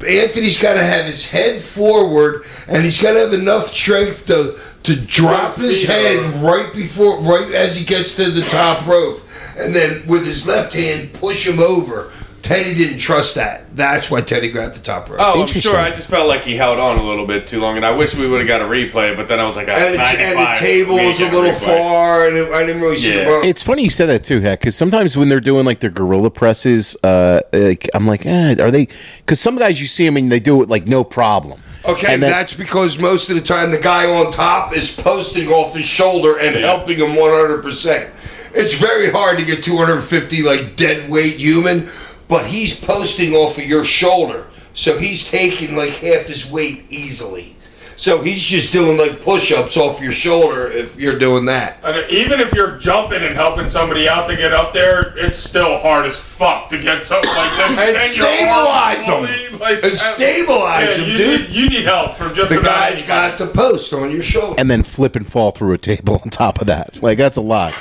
Anthony's got to have his head forward, and he's got to have enough strength to drop his head right as he gets to the top rope, and then with his left hand push him over. Teddy didn't trust that. That's why Teddy grabbed the top rope. Oh, I'm Interesting. sure. I just felt like he held on a little bit too long, and I wish we would have got a replay. But then I was like, And the table was a little far, and I didn't really see Yeah. the bump. It's funny you said that too, Heck, because sometimes when they're doing like their gorilla presses, I'm like, are they? Because some guys you see them and they do it like no problem. Okay, And then- that's because most of the time the guy on top is posting off his shoulder and helping him 100%. It's very hard to get 250 like dead weight human, but he's posting off of your shoulder, so he's taking like half his weight easily. So he's just doing like push-ups off your shoulder if you're doing that. And even if you're jumping and helping somebody out to get up there, it's still hard as fuck to get something like this. And your arms stabilize 'em. fully, like, And stabilize yeah, him, you dude. You need help from just The about guy's anything. got to post on your shoulder. And then flip and fall through a table on top of that. Like that's a lot.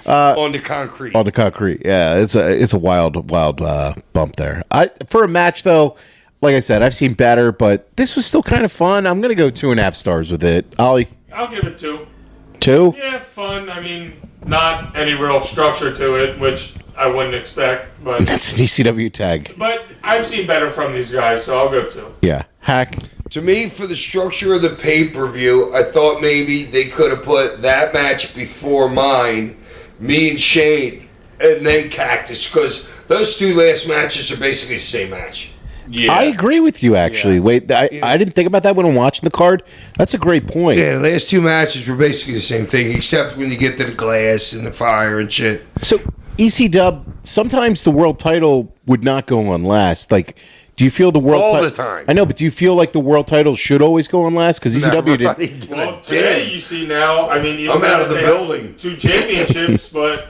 On the concrete. On the concrete, yeah, it's a wild bump there. For a match though, like I said, I've seen better, but this was still kind of fun. I'm gonna go 2.5 stars with it. Ollie, I'll give it 2. 2? Yeah, fun. I mean, not any real structure to it, which I wouldn't expect, but That's an ECW tag. I've seen better from these guys, so I'll go 2. Yeah, Hack. To me, for the structure of the pay-per-view, I thought maybe they could have put that match before mine, me and Shane, and then Cactus, because those two last matches are basically the same match. Yeah. I agree with you, actually. Yeah. Wait, I didn't think about that when I'm watching the card. That's a great point. Yeah, the last two matches were basically the same thing, except when you get to the glass and the fire and shit. So, ECW, sometimes the world title would not go on last. Like, do you feel the world All ti- the time. I know, but do you feel like the world title should always go on last? Because ECW did. Well, today you see now, I mean, even I'm out though of the they building. have 2 championships, but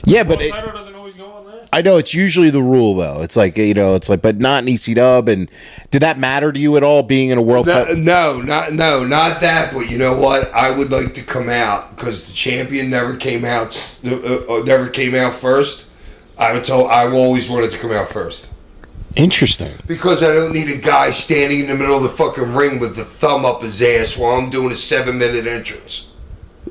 Yeah, but World title doesn't always go on last. I know it's usually the rule though. It's like but not in ECW. And did that matter to you at all being in a world title? No, not that. But you know what? I would like to come out because the champion never came out first. I've always wanted to come out first. Interesting. Because I don't need a guy standing in the middle of the fucking ring with the thumb up his ass while I'm doing a 7-minute entrance.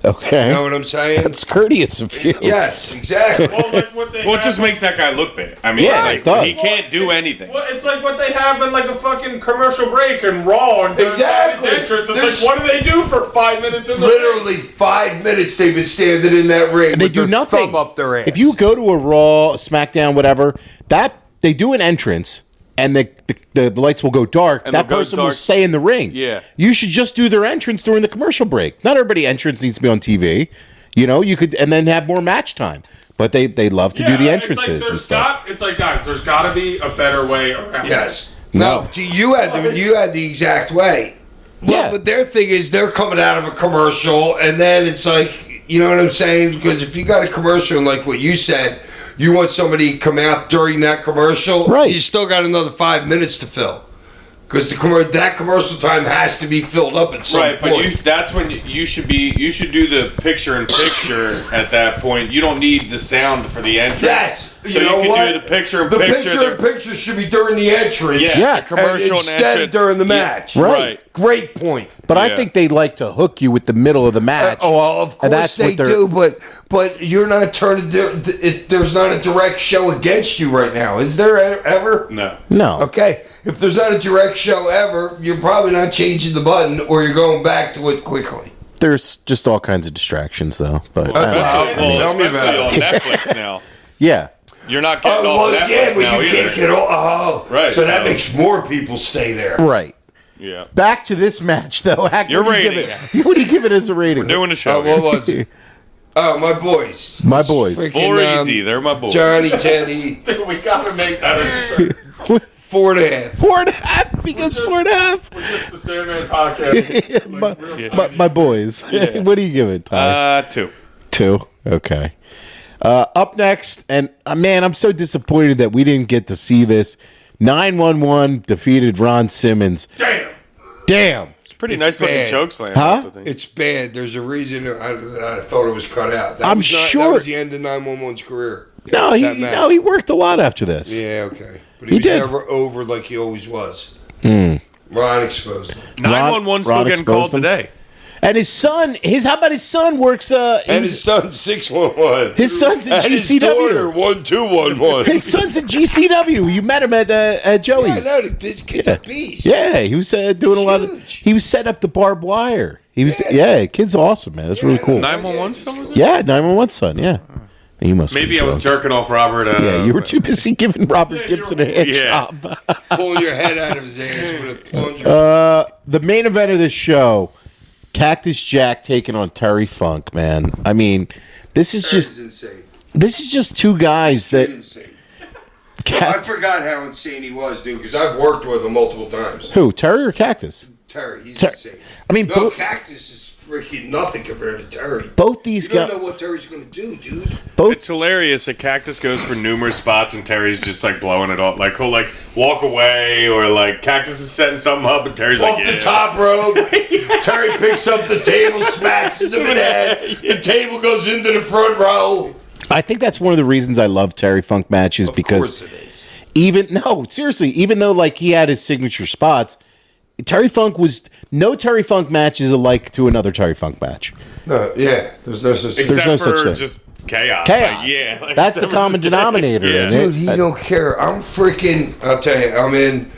Okay. You know what I'm saying? That's courteous of you. Yes, exactly. Well, like what they Well, it have- just makes that guy look bad. I mean, Yeah, like, it does. he can't do anything. Well, it's like what they have in like a fucking commercial break and Raw and Exactly. His entrance. It's There's- like, what do they do for 5 minutes in the ring? Literally 5 minutes they've been standing in that ring They with do their nothing. thumb up their ass. If you go to a Raw, SmackDown, whatever, that they do an entrance and the lights will go dark. And That they'll go person will dark. stay in the ring. Yeah. You should just do their entrance during the commercial break. Not everybody entrance needs to be on TV. You could and then have more match time. But they love to do the entrances and stuff. It's like, guys, there's got to be a better way around. Yes. No. No. You had the exact way. Well, Yeah. but their thing is they're coming out of a commercial, and then it's like, you know what I'm saying? Because if you got a commercial, and like what you said, you want somebody to come out during that commercial, Right. you still got another 5 minutes to fill. Because that commercial time has to be filled up at some Right, point. but that's when you should do the picture-in-picture at that point. You don't need the sound for the entrance. Yes. So you know can what? do the picture-in-picture. The picture-in-picture should be during the entrance. Yeah, Yes. the commercial and instead entrance. of during the match. Right. Great point. But I Yeah. think they like to hook you with the middle of the match. Well, of And course that's they what they're- do, but you're not turning. There's not a direct show against you right now, is there ever? No. No. Okay, if there's not a direct show ever, you're probably not changing the button, or you're going back to it quickly. There's just all kinds of distractions, though. But I don't know. Especially, Tell me about on it. Netflix now. Yeah. You're not getting off Netflix yeah, but now you either. can't get off. Oh, Right, So that so- makes more people stay there. Right. Yeah. Back to this match, though. Hack, Your what do you give rating. it? What do you give it as a rating? Doing the show. What was it? Oh, my boys. My boys. Four Freaking, easy. They're my boys. Johnny, Teddy, Dude, we got to make that a shirt. 4.5. 4.5. He goes 4.5. We're just the Sandman podcast. Like, real tiny. My boys. What do you give it, Ty? 2. 2. Okay. Up next, and man, I'm so disappointed that we didn't get to see this. 911 defeated Ron Simmons. Damn. It's pretty nice looking bad. choke slam. Huh? I think. It's bad. There's a reason I thought it was cut out. That I'm was not, sure- that was the end of 911's career. No, That match. he worked a lot after this. Yeah, okay. But He he was did. never over like he always was. Ron exposed him. 911 still Ron getting called exposed him. today. And his son, how about his son works? And his son's 611. His son's in and his GCW. daughter 1211. His son's in GCW. You met him at Joey's. Yeah, no, the kid's a beast. Yeah, he was doing a lot of. Huge. He was setting up the barbed wire. He was. Yeah, kid's awesome, man. That's really cool. 911 still was it? Yeah, 911's son. Yeah, he must. Maybe be I was drunk. jerking off Robert. Yeah, you were too busy giving Robert Gibson a hand Yeah. job. Pulling your head out of his ass with a plunger. The main event of this show, Cactus Jack taking on Terry Funk. Man, I mean, this is That's just insane. two guys that. Insane. I forgot how insane he was, dude, because I've worked with him multiple times. Who, Terry or Cactus? Terry, he's Ter- insane. I mean, No, both- Cactus is freaking nothing compared to Terry. Both these You don't guys. know what Terry's going to do, dude. It's hilarious that Cactus goes for numerous spots and Terry's just like blowing it off. Like he'll like walk away or like Cactus is setting something up and Terry's Off like the top rope, Terry picks up the table, smashes him in the head. The table goes into the front row. I think that's one of the reasons I love Terry Funk matches Of because course it is. even though like he had his signature spots, Terry Funk was no Terry Funk match is alike to another Terry Funk match. No, yeah, there's no such thing. except no such for thing. just chaos. Chaos. Like, yeah, like, That's the common denominator. Yeah. in it. Dude, he don't care. I'm freaking. I'll tell you. I'm in.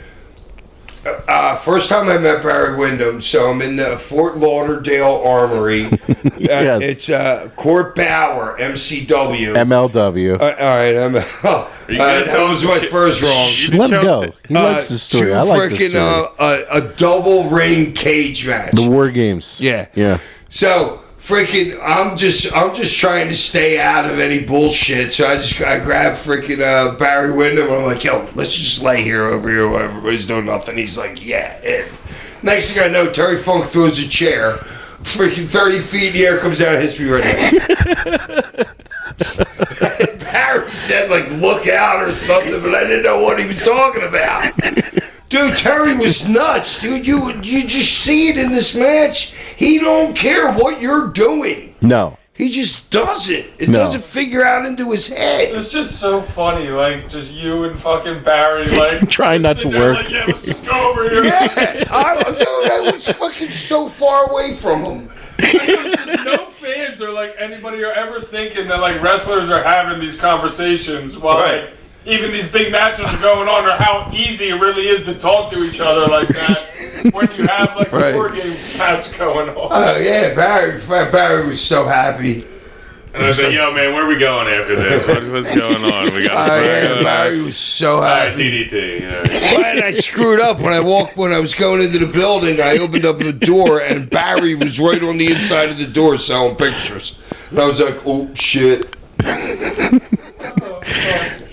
First time I met Barry Windham, so I'm in the Fort Lauderdale Armory. Yes. It's Court Bauer, MCW. MLW. All right, you gonna that tell was us my what you- first wrong. You did Let him chose go. it. He likes the story. Two I like the freaking story. a double ring cage match. The War Games. Yeah. Yeah. So freaking, I'm just trying to stay out of any bullshit. So I grabbed freaking Barry Windham. And I'm like, yo, let's just lay here over here while everybody's doing nothing. He's like, yeah. And next thing I know, Terry Funk throws a chair, freaking 30 feet in the air, comes down and hits me right now. like look out or something, but I didn't know what he was talking about. Dude, Terry was nuts, dude. You just see it in this match. He don't care what you're doing. No. He just does it. It No. doesn't figure out into his head. It's just so funny, like, just you and fucking Barry, like... Trying not sitting to there work. Like, yeah, let's just go over here. Yeah, dude, I was fucking so far away from him. There's just no fans or, like, anybody are ever thinking that, like, wrestlers are having these conversations while, Right. like, even these big matches are going on, or how easy it really is to talk to each other like that when you have, like, Right. a War Games match going on. Oh, yeah, Barry was so happy. And I said, yo, man, where are we going after this? What's going on? We got Barry was so All right, happy. DDT. Yeah. And I screwed up when I was going into the building. I opened up the door, and Barry was right on the inside of the door selling pictures. And I was like, oh, shit.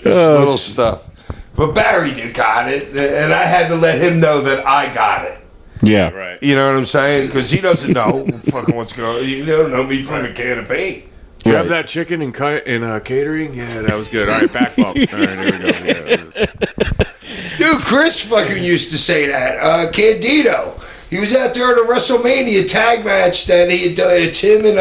This little stuff. But Barry got it, and I had to let him know that I got it. Yeah. Right. You know what I'm saying? Because he doesn't know fucking what's going on. You don't know me from a can of paint. You have that chicken in catering? Yeah, that was good. All right, back bump. All right, here we go. Yeah, Dude, Chris fucking used to say that. Candido. He was out there at a WrestleMania tag match that it's him and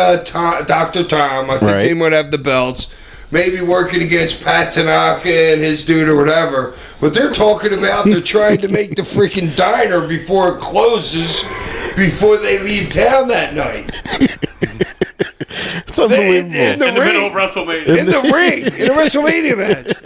Dr. Tom. I think Right. they might have the belts. Maybe working against Pat Tanaka and his dude or whatever. But they're talking about they're trying to make the freaking diner before it closes, before they leave town that night. It's unbelievable. In the middle of ring. WrestleMania. In the ring. In a WrestleMania match.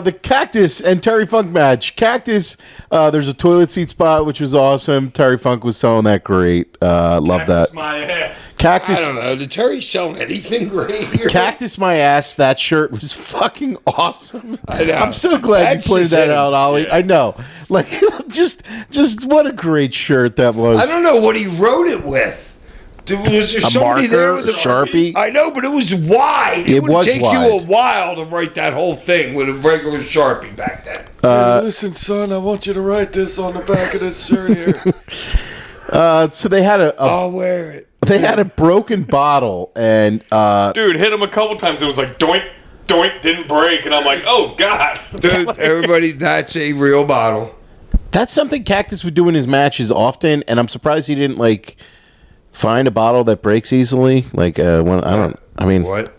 The Cactus and Terry Funk match. Cactus, there's a toilet seat spot, which was awesome. Terry Funk was selling that great. Love That's that. my ass. I Cactus, don't know. Did Terry sell anything great here? Cactus my ass. That shirt was fucking awesome. I know. I'm so glad That's you pointed just that him. out, Ollie. I know. Like, just what a great shirt that was. I don't know what he wrote it with. Was there A somebody there marker, with a Sharpie. I know, but it was wide. It would was take wide. you a while to write that whole thing with a regular Sharpie back then. Listen, son, I want you to write this on the back of this shirt here. So they had I'll wear it. they had a broken bottle, and Dude, hit him a couple times. It was like, doink, doink, didn't break. And I'm like, oh, God. Dude, everybody, that's a real bottle. that's something Cactus would do in his matches often. And I'm surprised he didn't like find a bottle that breaks easily. Like when I mean, What?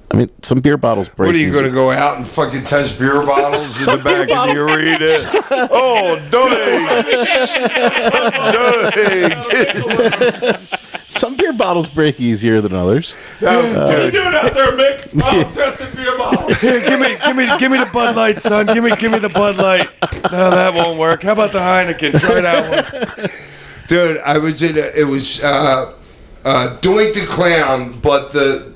I mean, some beer bottles break. What are you easily. going to go out and fucking test beer bottles in Some the back beer of the arena? Oh, doink! Some beer bottles break easier than others. What are you doing out there, Mick? Oh, testing beer bottles. Here, give me the Bud Light, son. Give me the Bud Light. No, that won't work. How about the Heineken? Try that one. Dude, I was in it was Doink the Clown, but the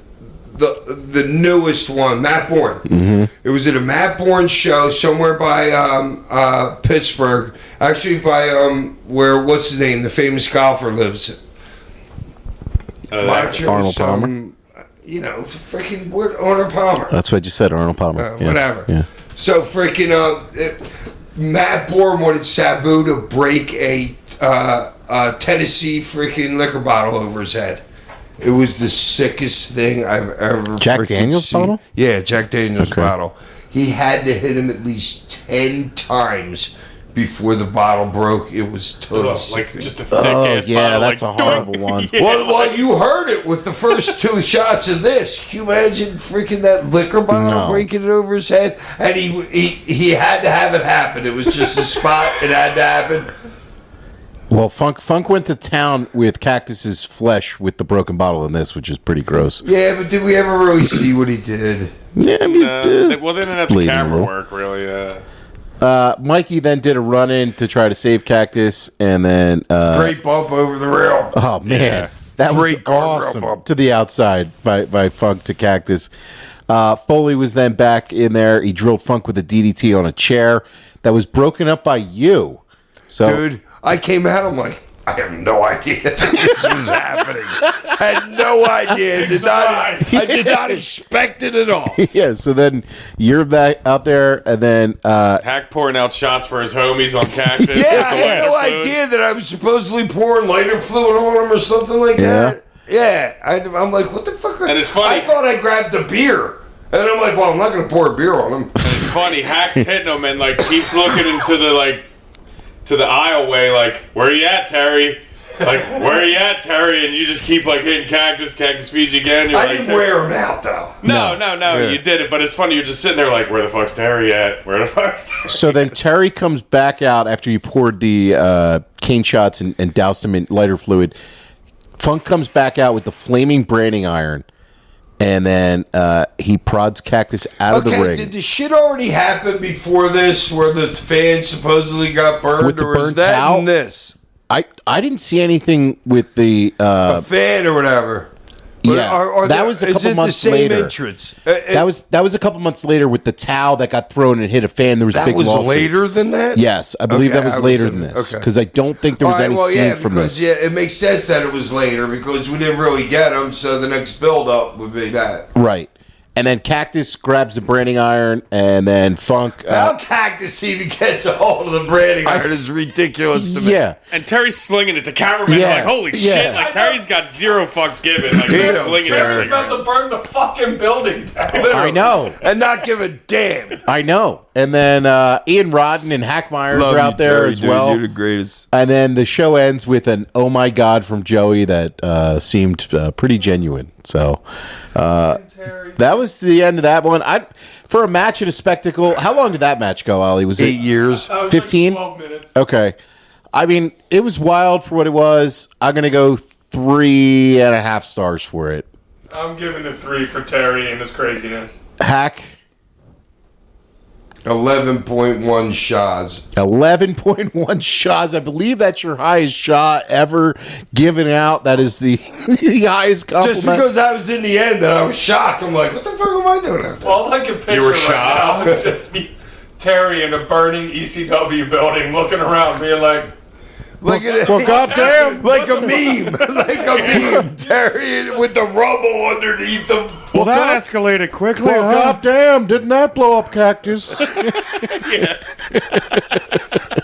newest one, Matt Bourne. It was at a Matt Bourne show somewhere by Pittsburgh. Actually, by where what's his name, the famous golfer lives. Montrose, Arnold Palmer? You know, freaking Arnold Palmer. That's what you said, Arnold Palmer. Yes. Whatever. Yeah. So freaking Matt Bourne wanted Sabu to break a Tennessee freaking liquor bottle over his head. It was the sickest thing I've ever Jack freaking Daniels seen. bottle? Yeah, Jack Daniels Okay. bottle. He had to hit him at least 10 times before the bottle broke. It was totally Like, sick. just a thick Oh ass yeah, bottle. that's like, a horrible one. Well, you heard it with the first two shots of this. Can you imagine freaking that liquor bottle No. breaking it over his head? And he had to have it happen. It was just a spot. It had to happen. Well, Funk went to town with Cactus's flesh with the broken bottle in this, which is pretty gross. Yeah, but did we ever really see what he did? Yeah, I mean, well, they didn't have the bleeding a camera little. work, really. Mikey then did a run in to try to save Cactus, and then Great bump over the rail. oh man, Yeah. that was Great guardrail awesome bump. to the outside by Funk to Cactus. Foley was then back in there. He drilled Funk with a DDT on a chair that was broken up by you. So Dude, I came out, I'm like, I have no idea this was happening. Had no idea. I did not expect it at all. yeah, so then you're back out there, and then Hack pouring out shots for his homies on Cactus. with Yeah, I the had no lighter fluid. idea that I was supposedly pouring lighter fluid on him or something like that. Yeah, I'm like, what the fuck? And it's funny- I thought I grabbed a beer. And I'm like, well, I'm not going to pour a beer on him. It's funny. Hack's hitting him and like keeps looking into the to the aisleway, like, where you at, Terry? Like, where you at, Terry? And you just keep like hitting Cactus feeds you again. You're I like, didn't wear him out, though. No, Yeah. you did it. But it's funny. You're just sitting there like, where the fuck's Terry at? Where the fuck's Terry? So then Terry comes back out after you poured the cane shots and doused him in lighter fluid. Funk comes back out with the flaming branding iron, and then he prods Cactus out of the ring. Did the shit already happen before this, where the fans supposedly got burned, With the or is burnt that towel? in this? I didn't see anything with the A fan or whatever. yeah. That was a is couple it months the same later. entrance? That was a couple months later with the towel that got thrown and hit a fan. There was a that big was lawsuit. later than that. Yes, I believe Okay, that was I later was than in- this okay. because I don't think there was any scene from because, this. Yeah, it makes sense that it was later because we didn't really get them, so the next build-up would be that. Right. And then Cactus grabs the branding iron, and then Funk. How Cactus even gets a hold of the branding iron is ridiculous to me. Yeah. And Terry's slinging it. The cameraman Yeah, like, holy yeah. shit! Like Terry's got zero fucks given. Like he's Damn, slinging Terry. Terry's everything. about to burn the fucking building down. I know. And not give a damn. I know. And then Ian Rodden and Hack Myers Love are you, out there Terry, as dude. well. You're the greatest. And then the show ends with an "Oh my God" from Joey that seemed pretty genuine. So Terry. that was the end of that one. For a match and a spectacle. How long did that match go, Ollie? Was 8 it years. That was 15? Like 12 minutes. Okay. I mean, it was wild for what it was. I'm gonna go 3.5 stars for it. I'm giving it 3 for Terry and his craziness. Hack 11.1 shots. 11.1 shots. I believe that's your highest shot ever given out. That is the, the highest compliment. Just because I was in the end and I was shocked, I'm like, what the fuck am I doing out there? All I can picture were right shocked? now is just me, Terry in a burning ECW building looking around being like, Like well, goddamn. like a meme, like a meme. Terry with the rubble underneath him. Well, that escalated quickly. Well, goddamn, didn't that blow up Cactus?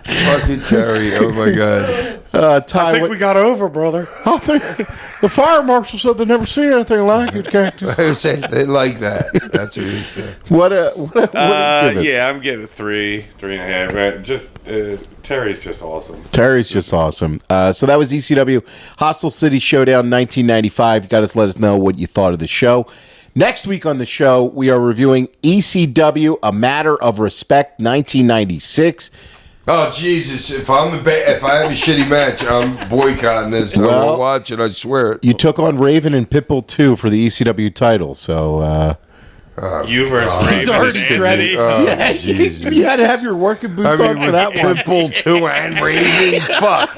Fucking Terry! Oh my god! Ty, I think we got over, brother. I think the fire marshal said they never seen anything like it, Cactus. I say they like that. That's what he said. What a give it? Yeah, I'm giving it 3.5. But just Terry's just awesome. Terry's just awesome. So that was ECW Hostile City Showdown 1995. You got to let us know what you thought of the show. Next week on the show, we are reviewing ECW A Matter of Respect 1996. Oh Jesus! If I have a shitty match, I'm boycotting this. I Well, won't watch it. I swear it. You took on Raven and Pitbull 2 for the ECW title, so You versus Raven. He's already and ready. Anthony. yeah, Jesus. you had to have your working boots on for with that one. Pitbull 2 and Raven, fuck,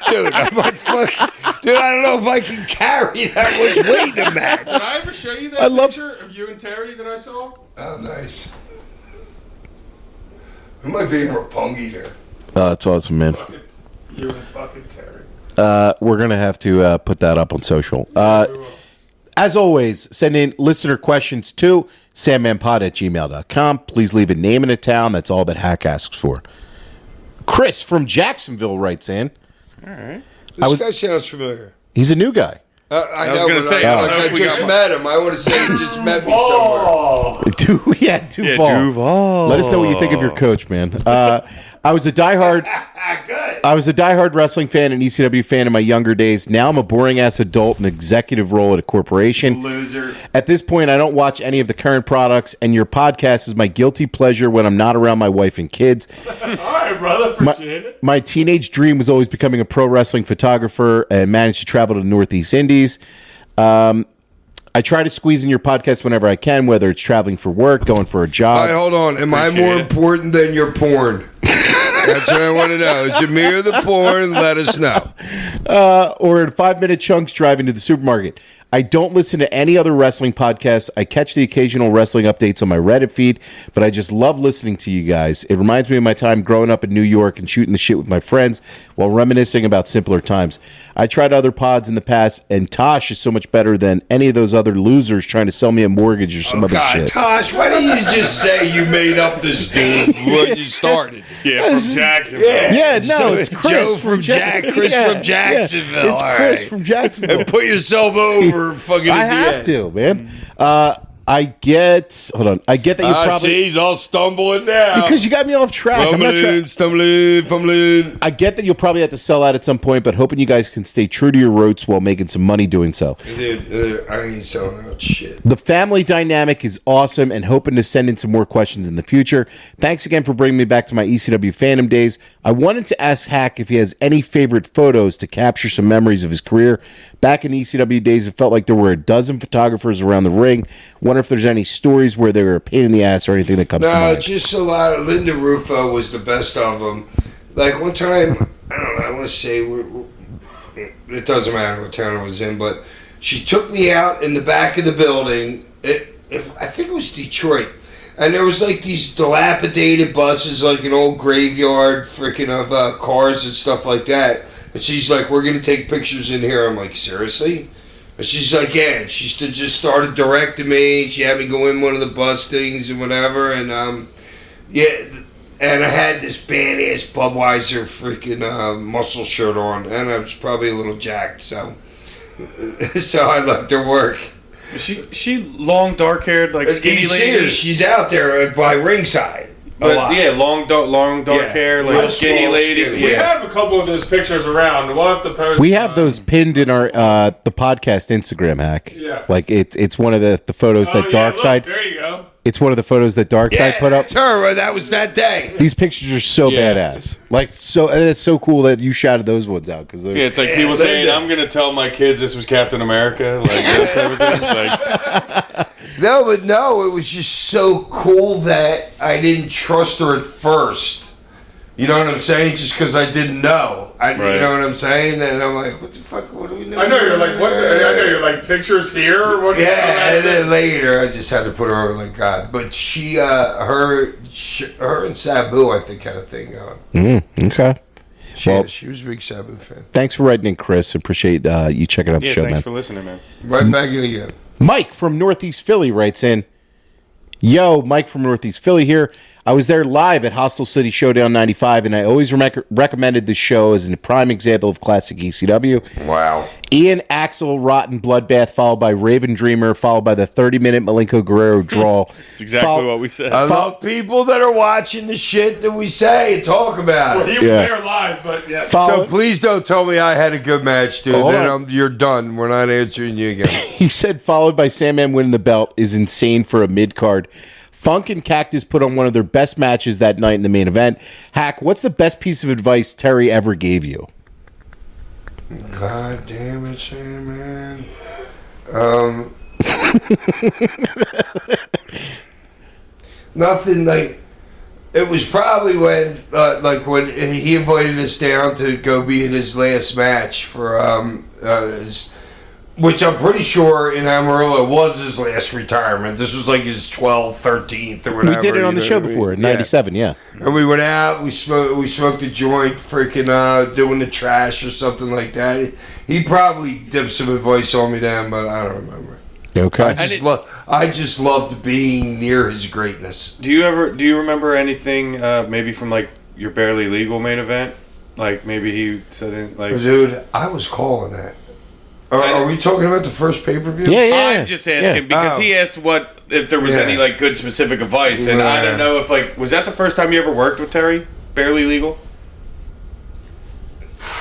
dude. I'm like, fuck, dude. I don't know if I can carry that much weight in a match. did I ever show you that I love- picture of you and Terry that I saw? Oh, nice. Who might be in Roppongi there? That's awesome, man. You and fucking Terry. We're going to have to put that up on social. As always, send in listener questions to sandmanpod@gmail.com. Please leave a name and a town. That's all that Hack asks for. Chris from Jacksonville writes in. This guy sounds familiar. He's a new guy. I was know, gonna but say, I, I don't like, know I if we just got- met him. I want to say he just met me somewhere. Oh, Duval. Duval. Let us know what you think of your coach, man. I was a diehard wrestling fan and ECW fan in my younger days. Now I'm a boring ass adult in an executive role at a corporation. loser. At this point, I don't watch any of the current products, and your podcast is my guilty pleasure when I'm not around my wife and kids. All right, brother. Appreciate it. My teenage dream was always becoming a pro wrestling photographer and managed to travel to the Northeast Indies. I try to squeeze in your podcast whenever I can, whether it's traveling for work, going for a All job. right, hold on. Am I Appreciate more it. important than your porn? That's what I want to know. Is it me or the porn? Let us know. Or in 5-minute chunks driving to the supermarket. I don't listen to any other wrestling podcasts. I catch the occasional wrestling updates on my Reddit feed, but I just love listening to you guys. It reminds me of my time growing up in New York and shooting the shit with my friends while reminiscing about simpler times. I tried other pods in the past, and Tosh is so much better than any of those other losers trying to sell me a mortgage or some other God, shit. Tosh, why didn't you just say you made up this dude when you started? Yeah, from Jacksonville. Yeah, no, So it's Chris Joe from Chris Yeah, from Jacksonville. yeah. It's all Chris right. from Jacksonville. And put yourself over fucking I Indiana. have to, man. I get. Hold on. I get that you I probably see he's all stumbling now. because you got me off track. I'm not Fumbling, stumbling, fumbling. I get that you'll probably have to sell out at some point, but hoping you guys can stay true to your roots while making some money doing so. Dude, I ain't selling out shit. The family dynamic is awesome and hoping to send in some more questions in the future. Thanks again for bringing me back to my ECW fandom days. I wanted to ask Hack if he has any favorite photos to capture some memories of his career. Back in the ECW days, it felt like there were a dozen photographers around the ring. Wonder if there's any stories where they were a pain in the ass or anything that comes to No, mind. just a lot. Linda Rufo was the best of them. Like one time, I don't know, I want to say, it doesn't matter what town I was in, but she took me out in the back of the building. I think it was Detroit. And there was like these dilapidated buses, like an old graveyard freaking of cars and stuff like that. And she's like, we're going to take pictures in here. I'm like, seriously? And she's like, yeah. And she just started directing me. She had me go in one of the bus things and whatever. And, yeah. And I had this badass Budweiser freaking muscle shirt on. And I was probably a little jacked. So I loved her work. She long, dark haired, like skinny lady. She's out there by ringside. But yeah, long dark hair, like skinny lady. Skinny, We yeah. have a couple of those pictures around. We'll have to post. We have those pinned in our the podcast Instagram, Hack. Yeah. Like it's one of the photos Oh, that yeah, Darkside. look, there you go. It's one of the photos that Darkside put up. That's her. That was that day. These pictures are so badass. Like so, and it's so cool that you shouted those ones out because Yeah, it's like people saying, "I'm gonna tell my kids this was Captain America," like those type of things. Like, No, it was just so cool that I didn't trust her at first. You know what I'm saying? Just because I didn't know. You know what I'm saying? And I'm like, what the fuck? What do we know? I know you're like what? I know you're like pictures here. Or what? Yeah, and then later I just had to put her over like God. But she, her and Sabu, I think, had a thing going. okay. She was a big Sabu fan. Thanks for writing in, Chris. Appreciate you checking out the yeah, show, thanks man. for listening, man. Right back in again. Mike from Northeast Philly writes in, yo, Mike from Northeast Philly here. I was there live at Hostile City Showdown 95, and I always recommended the show as a prime example of classic ECW. Wow. Ian Axel Rotten Bloodbath, followed by Raven Dreamer, followed by the 30-minute Malenko Guerrero draw. That's exactly what we said. I love people that are watching the shit that we say and talk about Well, it. he was there live, but yeah. So please don't tell me I had a good match, dude. Hold Then on. you're done. We're not answering you again. He said, followed by Sandman winning the belt is insane for a mid-card. Funk and Cactus put on one of their best matches that night in the main event. Hack, what's the best piece of advice Terry ever gave you? God damn it, Sandman. Nothing like. It was probably when he invited us down to go be in his last match for which I'm pretty sure in Amarillo was his last retirement. This was like his 12th, 13th or whatever. We did it on you the know show what I mean? before in Yeah. 97, yeah. And we went out, we smoked a joint, freaking doing the trash or something like that. He probably dipped some advice on me then, but I don't remember. Okay. I just loved being near his greatness. Do you remember anything maybe from like your Barely Legal main event? Like maybe he said it like. Dude, I was calling that. Are we talking about the first pay-per-view? Yeah. I'm just asking because he asked if there was any like good specific advice, and I don't know if like was that the first time you ever worked with Terry? Barely Legal.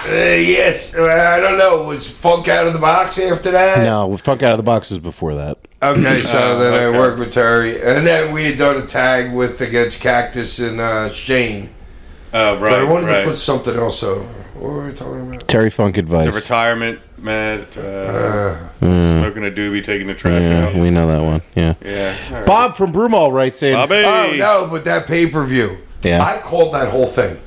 Yes. I don't know. Was Funk out of the box after that? No, Funk Out of the Box was before that. Okay, so then I okay. worked with Terry, and then we had done a tag against Cactus and Shane. Right. But I wanted right. to put something else over. What were we talking about? Terry Funk The advice. retirement, Matt. Smoking a doobie, taking the trash out. Yeah, we know that one. Yeah. Yeah. All right. Bob from Broomall writes in, Bobby. Oh no, but that pay-per-view. Yeah. I called that whole thing.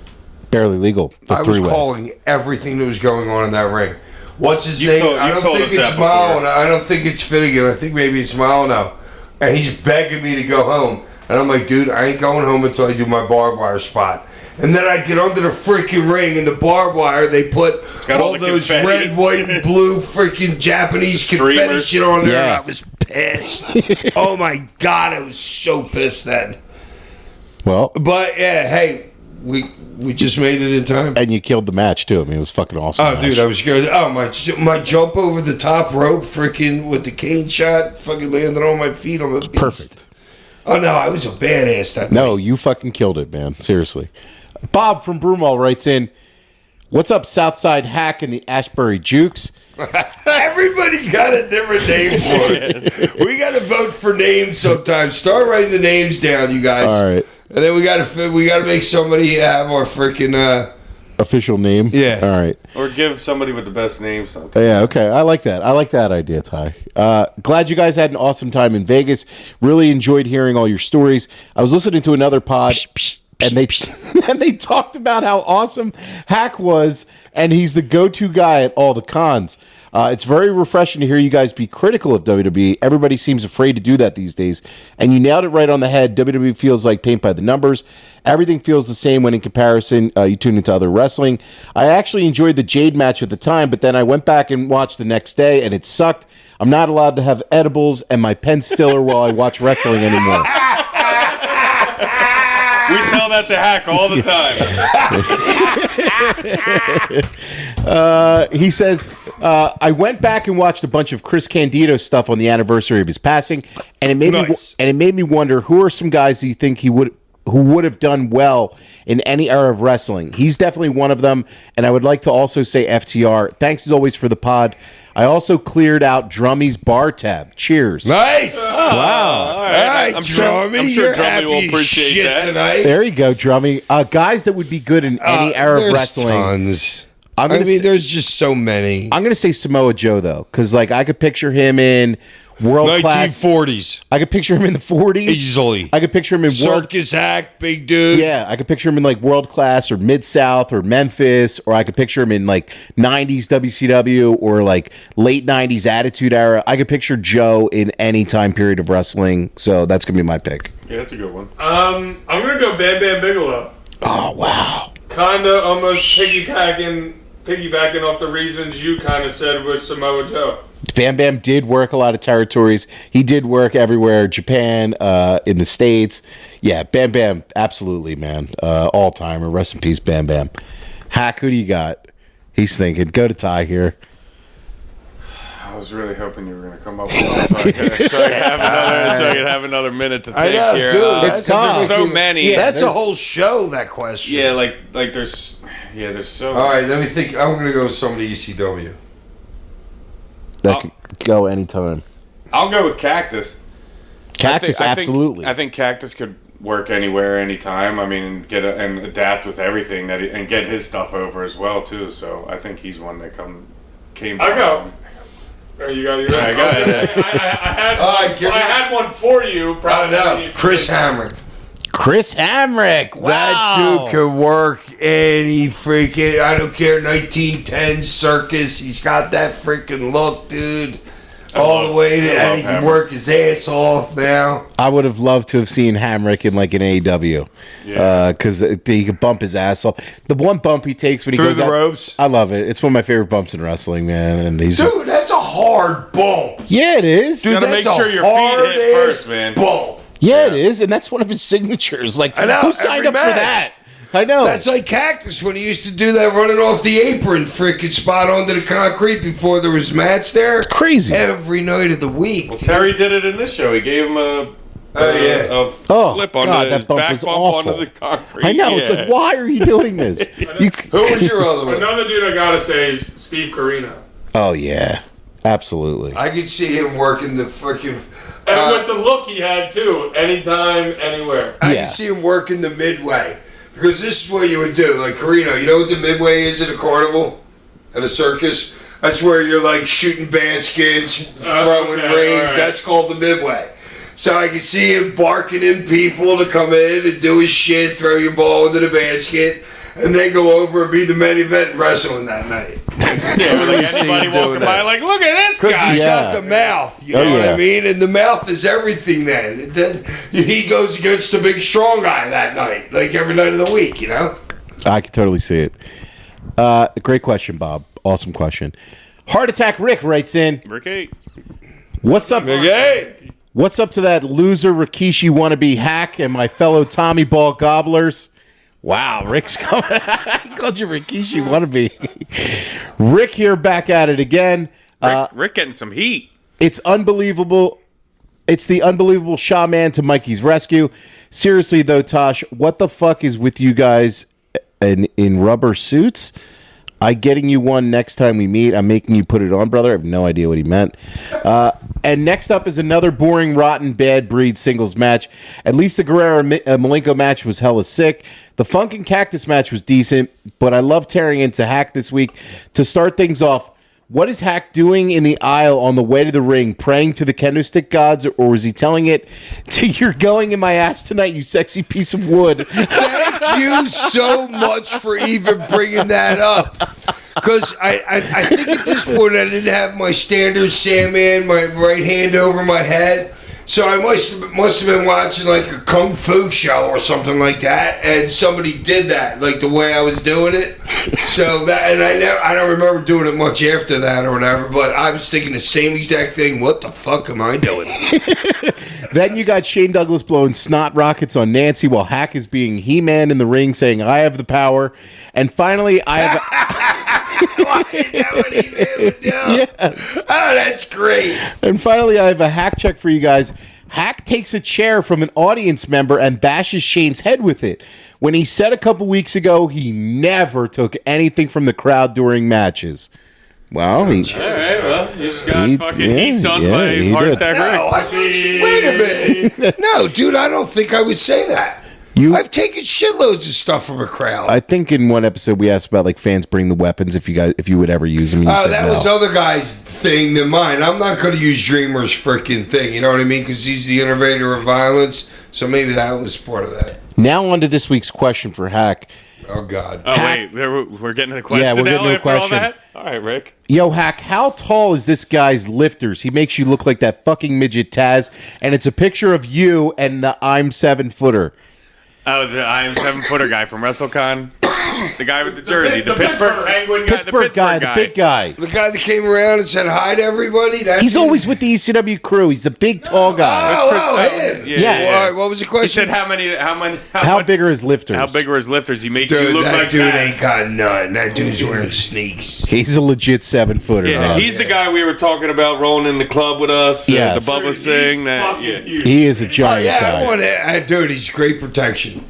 Barely Legal. The I was three-way. calling everything that was going on in that ring. What's his You've name? told- I you've don't told think us it's that before. Malin. I don't think it's Finnegan. I think maybe it's Malino. And he's begging me to go home. And I'm like, dude, I ain't going home until I do my barbed wire spot. And then I get under the freaking ring, and the barbed wire, they put got all all the those confetti. red, white, and blue freaking Japanese confetti Streamers. shit on there. Yeah. And I was pissed. Oh my God, I was so pissed then. Well, But yeah, hey, we just made it in time. And you killed the match too. I mean, it was fucking awesome. Oh, match. dude, I was scared. Oh, my jump over the top rope, freaking with the cane shot, fucking landed on my feet. I'm a beast. Perfect. Oh no, I was a badass that No, night. you fucking killed it, man. Seriously. Bob from Broomall writes in, "What's up, Southside Hack and the Ashbury Jukes?" Everybody's got a different name for it. We got to vote for names sometimes. Start writing the names down, you guys. All right. And then we got to make somebody have our freaking Official name? Yeah. All right. Or give somebody with the best name something. Yeah, okay. I like that. I like that idea, Ty. Glad you guys had an awesome time in Vegas. Really enjoyed hearing all your stories. I was listening to another pod, and they talked about how awesome Hack was, and he's the go-to guy at all the cons. It's very refreshing to hear you guys be critical of WWE. Everybody seems afraid to do that these days, and you nailed it right on the head. WWE feels like paint by the numbers. Everything feels the same when in comparison you tune into other wrestling. I actually enjoyed the Jade match at the time, but then I went back and watched the next day, and it sucked. I'm not allowed to have edibles and my pen stiller while I watch wrestling anymore. We tell that to Hack all the time. He says, I went back and watched a bunch of Chris Candido stuff on the anniversary of his passing, and it made me wonder who are some guys you think who would have done well in any era of wrestling. He's definitely one of them, and I would like to also say FTR. Thanks as always for the pod. I also cleared out Drummy's bar tab. Cheers. nice. Wow. All right. I'm sure Drummy will appreciate that. tonight. There you go, Drummy. Guys that would be good in any era of There's wrestling. Tons. I'm gonna say- there's just so many. I'm going to say Samoa Joe, though, because I could picture him in world class. 1940s. I could picture him in the 40s. Easily. I could picture him in world. Circus act, big dude. Yeah, I could picture him in world class or mid South or Memphis, or I could picture him in 90s WCW or late 90s Attitude Era. I could picture Joe in any time period of wrestling. So that's gonna be my pick. Yeah, that's a good one. I'm gonna go Bam Bam Bigelow. Oh wow. Kinda almost piggybacking off the reasons you kind of said with Samoa Joe. Bam Bam did work a lot of territories. He did work everywhere, Japan, in the States. Yeah, Bam Bam, absolutely, man. All timer. Rest in peace, Bam Bam. Hack, who do you got? He's thinking. Go to Ty here. I was really hoping you were going to come up with one so I could have another minute to think I know, here. dude. It's tough. There's so many. Yeah, That's a whole show, that question. Yeah, there's so. All right, let me think. I'm going to go with somebody ECW. That could go anytime. I'll go with Cactus. Cactus, absolutely. I think Cactus could work anywhere, anytime. I mean, and adapt with everything and get his stuff over as well too. So I think he's one that came. I go. You got it. Yeah, go ahead. I had one for you. Probably Chris Hamrick. Chris Hamrick. Wow. That dude could work any freaking, I don't care, 1910 circus. He's got that freaking look, dude. All the way to, and he can work his ass off now. I would have loved to have seen Hamrick in an AEW. Yeah. Because he could bump his ass off. The one bump he takes when he Through goes the out, ropes. I love it. It's one of my favorite bumps in wrestling, man. And he's Dude, that's a hard bump. yeah, it is. Dude, gotta that's make sure a your feet hit hard-ass first, man. Bump. Yeah, it is, and that's one of his signatures. I know, who signed every up for match. that? I know. That's like Cactus when he used to do that running off the apron freaking spot onto the concrete before there was mats there. Crazy. Every night of the week. Well, Terry did it in this show. He gave him a flip onto God, his that bump back was bump awful. onto the concrete. I know. It's Yeah. why are you doing this? Who was your other one? Another dude I gotta say is Steve Corino. Oh yeah, absolutely. I could see him working the freaking. And with the look he had too, anytime, anywhere. I Yeah. can see him working the midway. Because this is what you would do. Like Carino, you know what the midway is at a carnival? At a circus? That's where you're shooting baskets, throwing rings. Right. That's called the midway. So I can see him barking in people to come in and do his shit, throw your ball into the basket, and then go over and be the main event and wrestling that night. Yeah, anybody walking by, look at this Because guy. he's Yeah. got the mouth, you know what I mean? And the mouth is everything then. He goes against the big strong guy that night, every night of the week, you know? I can totally see it. Great question, Bob. Awesome question. Heart Attack Rick writes in, Ricky. what's up? Hey! What's up to that loser Rikishi wannabe Hack and my fellow Tommy Ball gobblers? Wow, Rick's coming. I called you Rikishi wannabe. Rick here, back at it again. Rick getting some heat. It's unbelievable. It's the unbelievable Shaman to Mikey's rescue. Seriously, though, Tosh, what the fuck is with you guys in rubber suits? I getting you one next time we meet. I'm making you put it on, brother. I have no idea what he meant. And next up is another boring, rotten, bad breed singles match. At least the Guerrero-Malenko match was hella sick. The Funk and Cactus match was decent, but I love tearing into Hack this week. To start things off, what is Hack doing in the aisle on the way to the ring? Praying to the kendo stick gods, or was he telling it to "You're going in my ass tonight, you sexy piece of wood"? Thank you so much for even bringing that up. Because I think at this point I didn't have my standard Sandman, my right hand over my head. So I must have been watching like a kung fu show or something like that, and somebody did that, like the way I was doing it. So that, and I don't remember doing it much after that or whatever. But I was thinking the same exact thing. What the fuck am I doing? Then you got Shane Douglas blowing snot rockets on Nancy while Hack is being He-Man in the ring, saying "I have the power." And finally, I have. Why is that what he would do? Yes. Oh, that's great. And finally, I have a Hack check for you guys. Hack takes a chair from an audience member and bashes Shane's head with it. When he said a couple weeks ago he never took anything from the crowd during matches. Well, he... All right, well, you just got fucking yeah, he-sunned yeah, by he Heart did. Attack No, Rick. wait a minute. No, dude, I don't think I would say that. I've taken shitloads of stuff from a crowd. I think in one episode we asked about like fans bring the weapons if you would ever use them. And you said that no. was other guy's thing than mine. I'm not going to use Dreamer's freaking thing. You know what I mean? Because he's the innovator of violence. So maybe that was part of that. Now on to this week's question for Hack. Oh, God. Oh, wait, we're getting to the question Yeah, we're now getting to the after all question. that? All right, Rick. Yo, Hack, how tall is this guy's lifters? He makes you look like that fucking midget Taz, and it's a picture of you and the I'm 7-footer. Oh, the I am 7-footer guy from WrestleCon. The guy with the jersey. The Pittsburgh Pittsburgh. Penguin guy. Pittsburgh guy, the big guy. The guy that came around and said hi to everybody? He's always with the ECW crew. He's the big, tall guy. Oh, him. Yeah. What was the He question? said how How big are his lifters? How big are his lifters? He makes Dude, you look that like dude that. ain't got none. That dude's wearing sneaks. He's a legit 7-footer. Yeah, man. he's the guy we were talking about rolling in the club with us. Yes. The Bubba thing. That, Fucking yeah. huge. He is a giant Yeah, guy. I want to. Dude, he's great protection.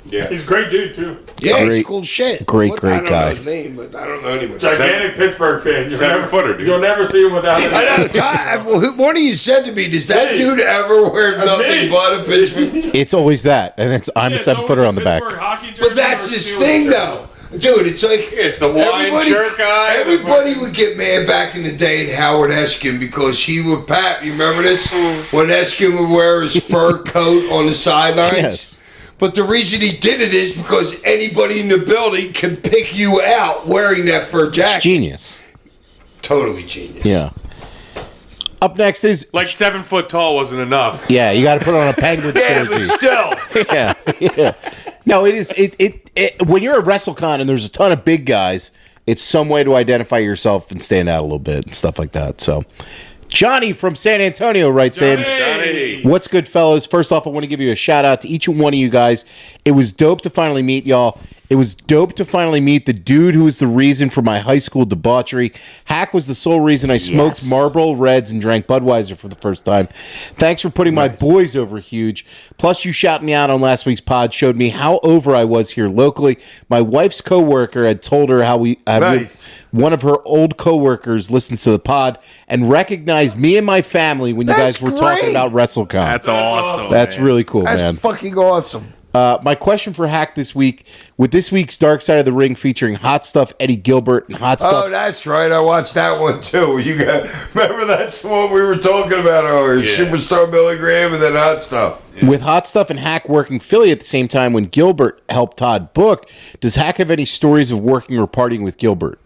Yeah. He's a great dude, too. Yeah, Great- he's cool shit. great I don't guy. know his name, but I don't know anyone. Gigantic Pittsburgh fan. You'll 7-footer, never- dude. You'll never see him without it. I know. Todd, one of you said to me, "Does that Me. dude ever wear nothing me. but a Pittsburgh?" It's always that, and it's I'm a 7-footer on the back. But that's his thing, though. Dude, it's like It's the wine shirt guy. Everybody would get mad back in the day at Howard Eskin because he would Pat. You remember this when Eskin would wear his fur coat on the sidelines? Yes. But the reason he did it is because anybody in the building can pick you out wearing that fur It's jacket. genius. Totally genius. Yeah. Up next is Like 7 foot tall wasn't enough. yeah. You got to put on a Penguins Yeah, but jersey. still. Yeah, yeah. No, it is. It when you're at WrestleCon and there's a ton of big guys, it's some way to identify yourself and stand out a little bit and stuff like that. So, Johnny from San Antonio writes in. Johnny. What's good, fellas? First off, I want to give you a shout out to each and one of you guys. It was dope to finally meet y'all. It was dope to finally meet the dude who was the reason for my high school debauchery. Hack was the sole reason I smoked Marlboro Reds and drank Budweiser for the first time. Thanks for putting my boys over huge. Plus, you shouting me out on last week's pod showed me how over I was here locally. My wife's coworker had told her how one of her old coworkers listens to the pod and recognized me and my family when you That's guys were talking great. about WrestleCon. That's awesome. That's really cool, That's man. fucking awesome. My question for Hack this week, with this week's Dark Side of the Ring featuring Hot Stuff Eddie Gilbert and Hot Oh, Stuff. that's right. I watched that one too. You got remember that's the one we were talking about earlier. Yeah. Superstar Billy Graham and then Hot Stuff. With Hot Stuff and Hack working Philly at the same time when Gilbert helped Todd book, does Hack have any stories of working or partying with Gilbert?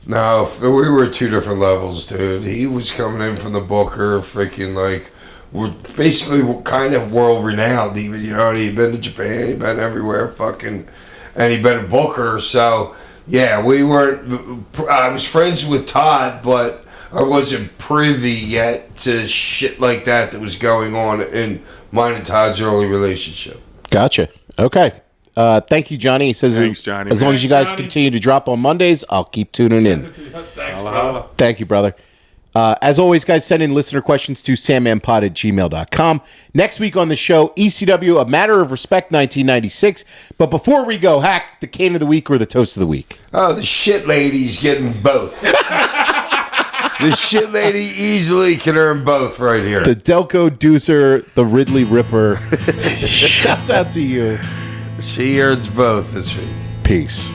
No, we were at two different levels, dude. He was coming in from the Booker, freaking like. We're basically kind of world renowned. Even he'd been to Japan, he'd been everywhere, fucking, and he'd been a booker. So yeah, we weren't. I was friends with Todd, but I wasn't privy yet to shit like that was going on in mine and Todd's early relationship. Gotcha. Okay. Thank you, Johnny. He says, Thanks, Johnny, as long man. as you guys Johnny. continue to drop on Mondays, I'll keep tuning in. Thanks, Holla, bro. holla. Thank you, brother. As always, guys, send in listener questions to sandmanpod@gmail.com. Next week on the show, ECW, A Matter of Respect 1996. But before we go, Hack, the cane of the week or the toast of the week? Oh, the shit lady's getting both. The shit lady easily can earn both right here. The Delco Deucer, the Ridley Ripper. Shouts out to you. She earns both this week. Peace.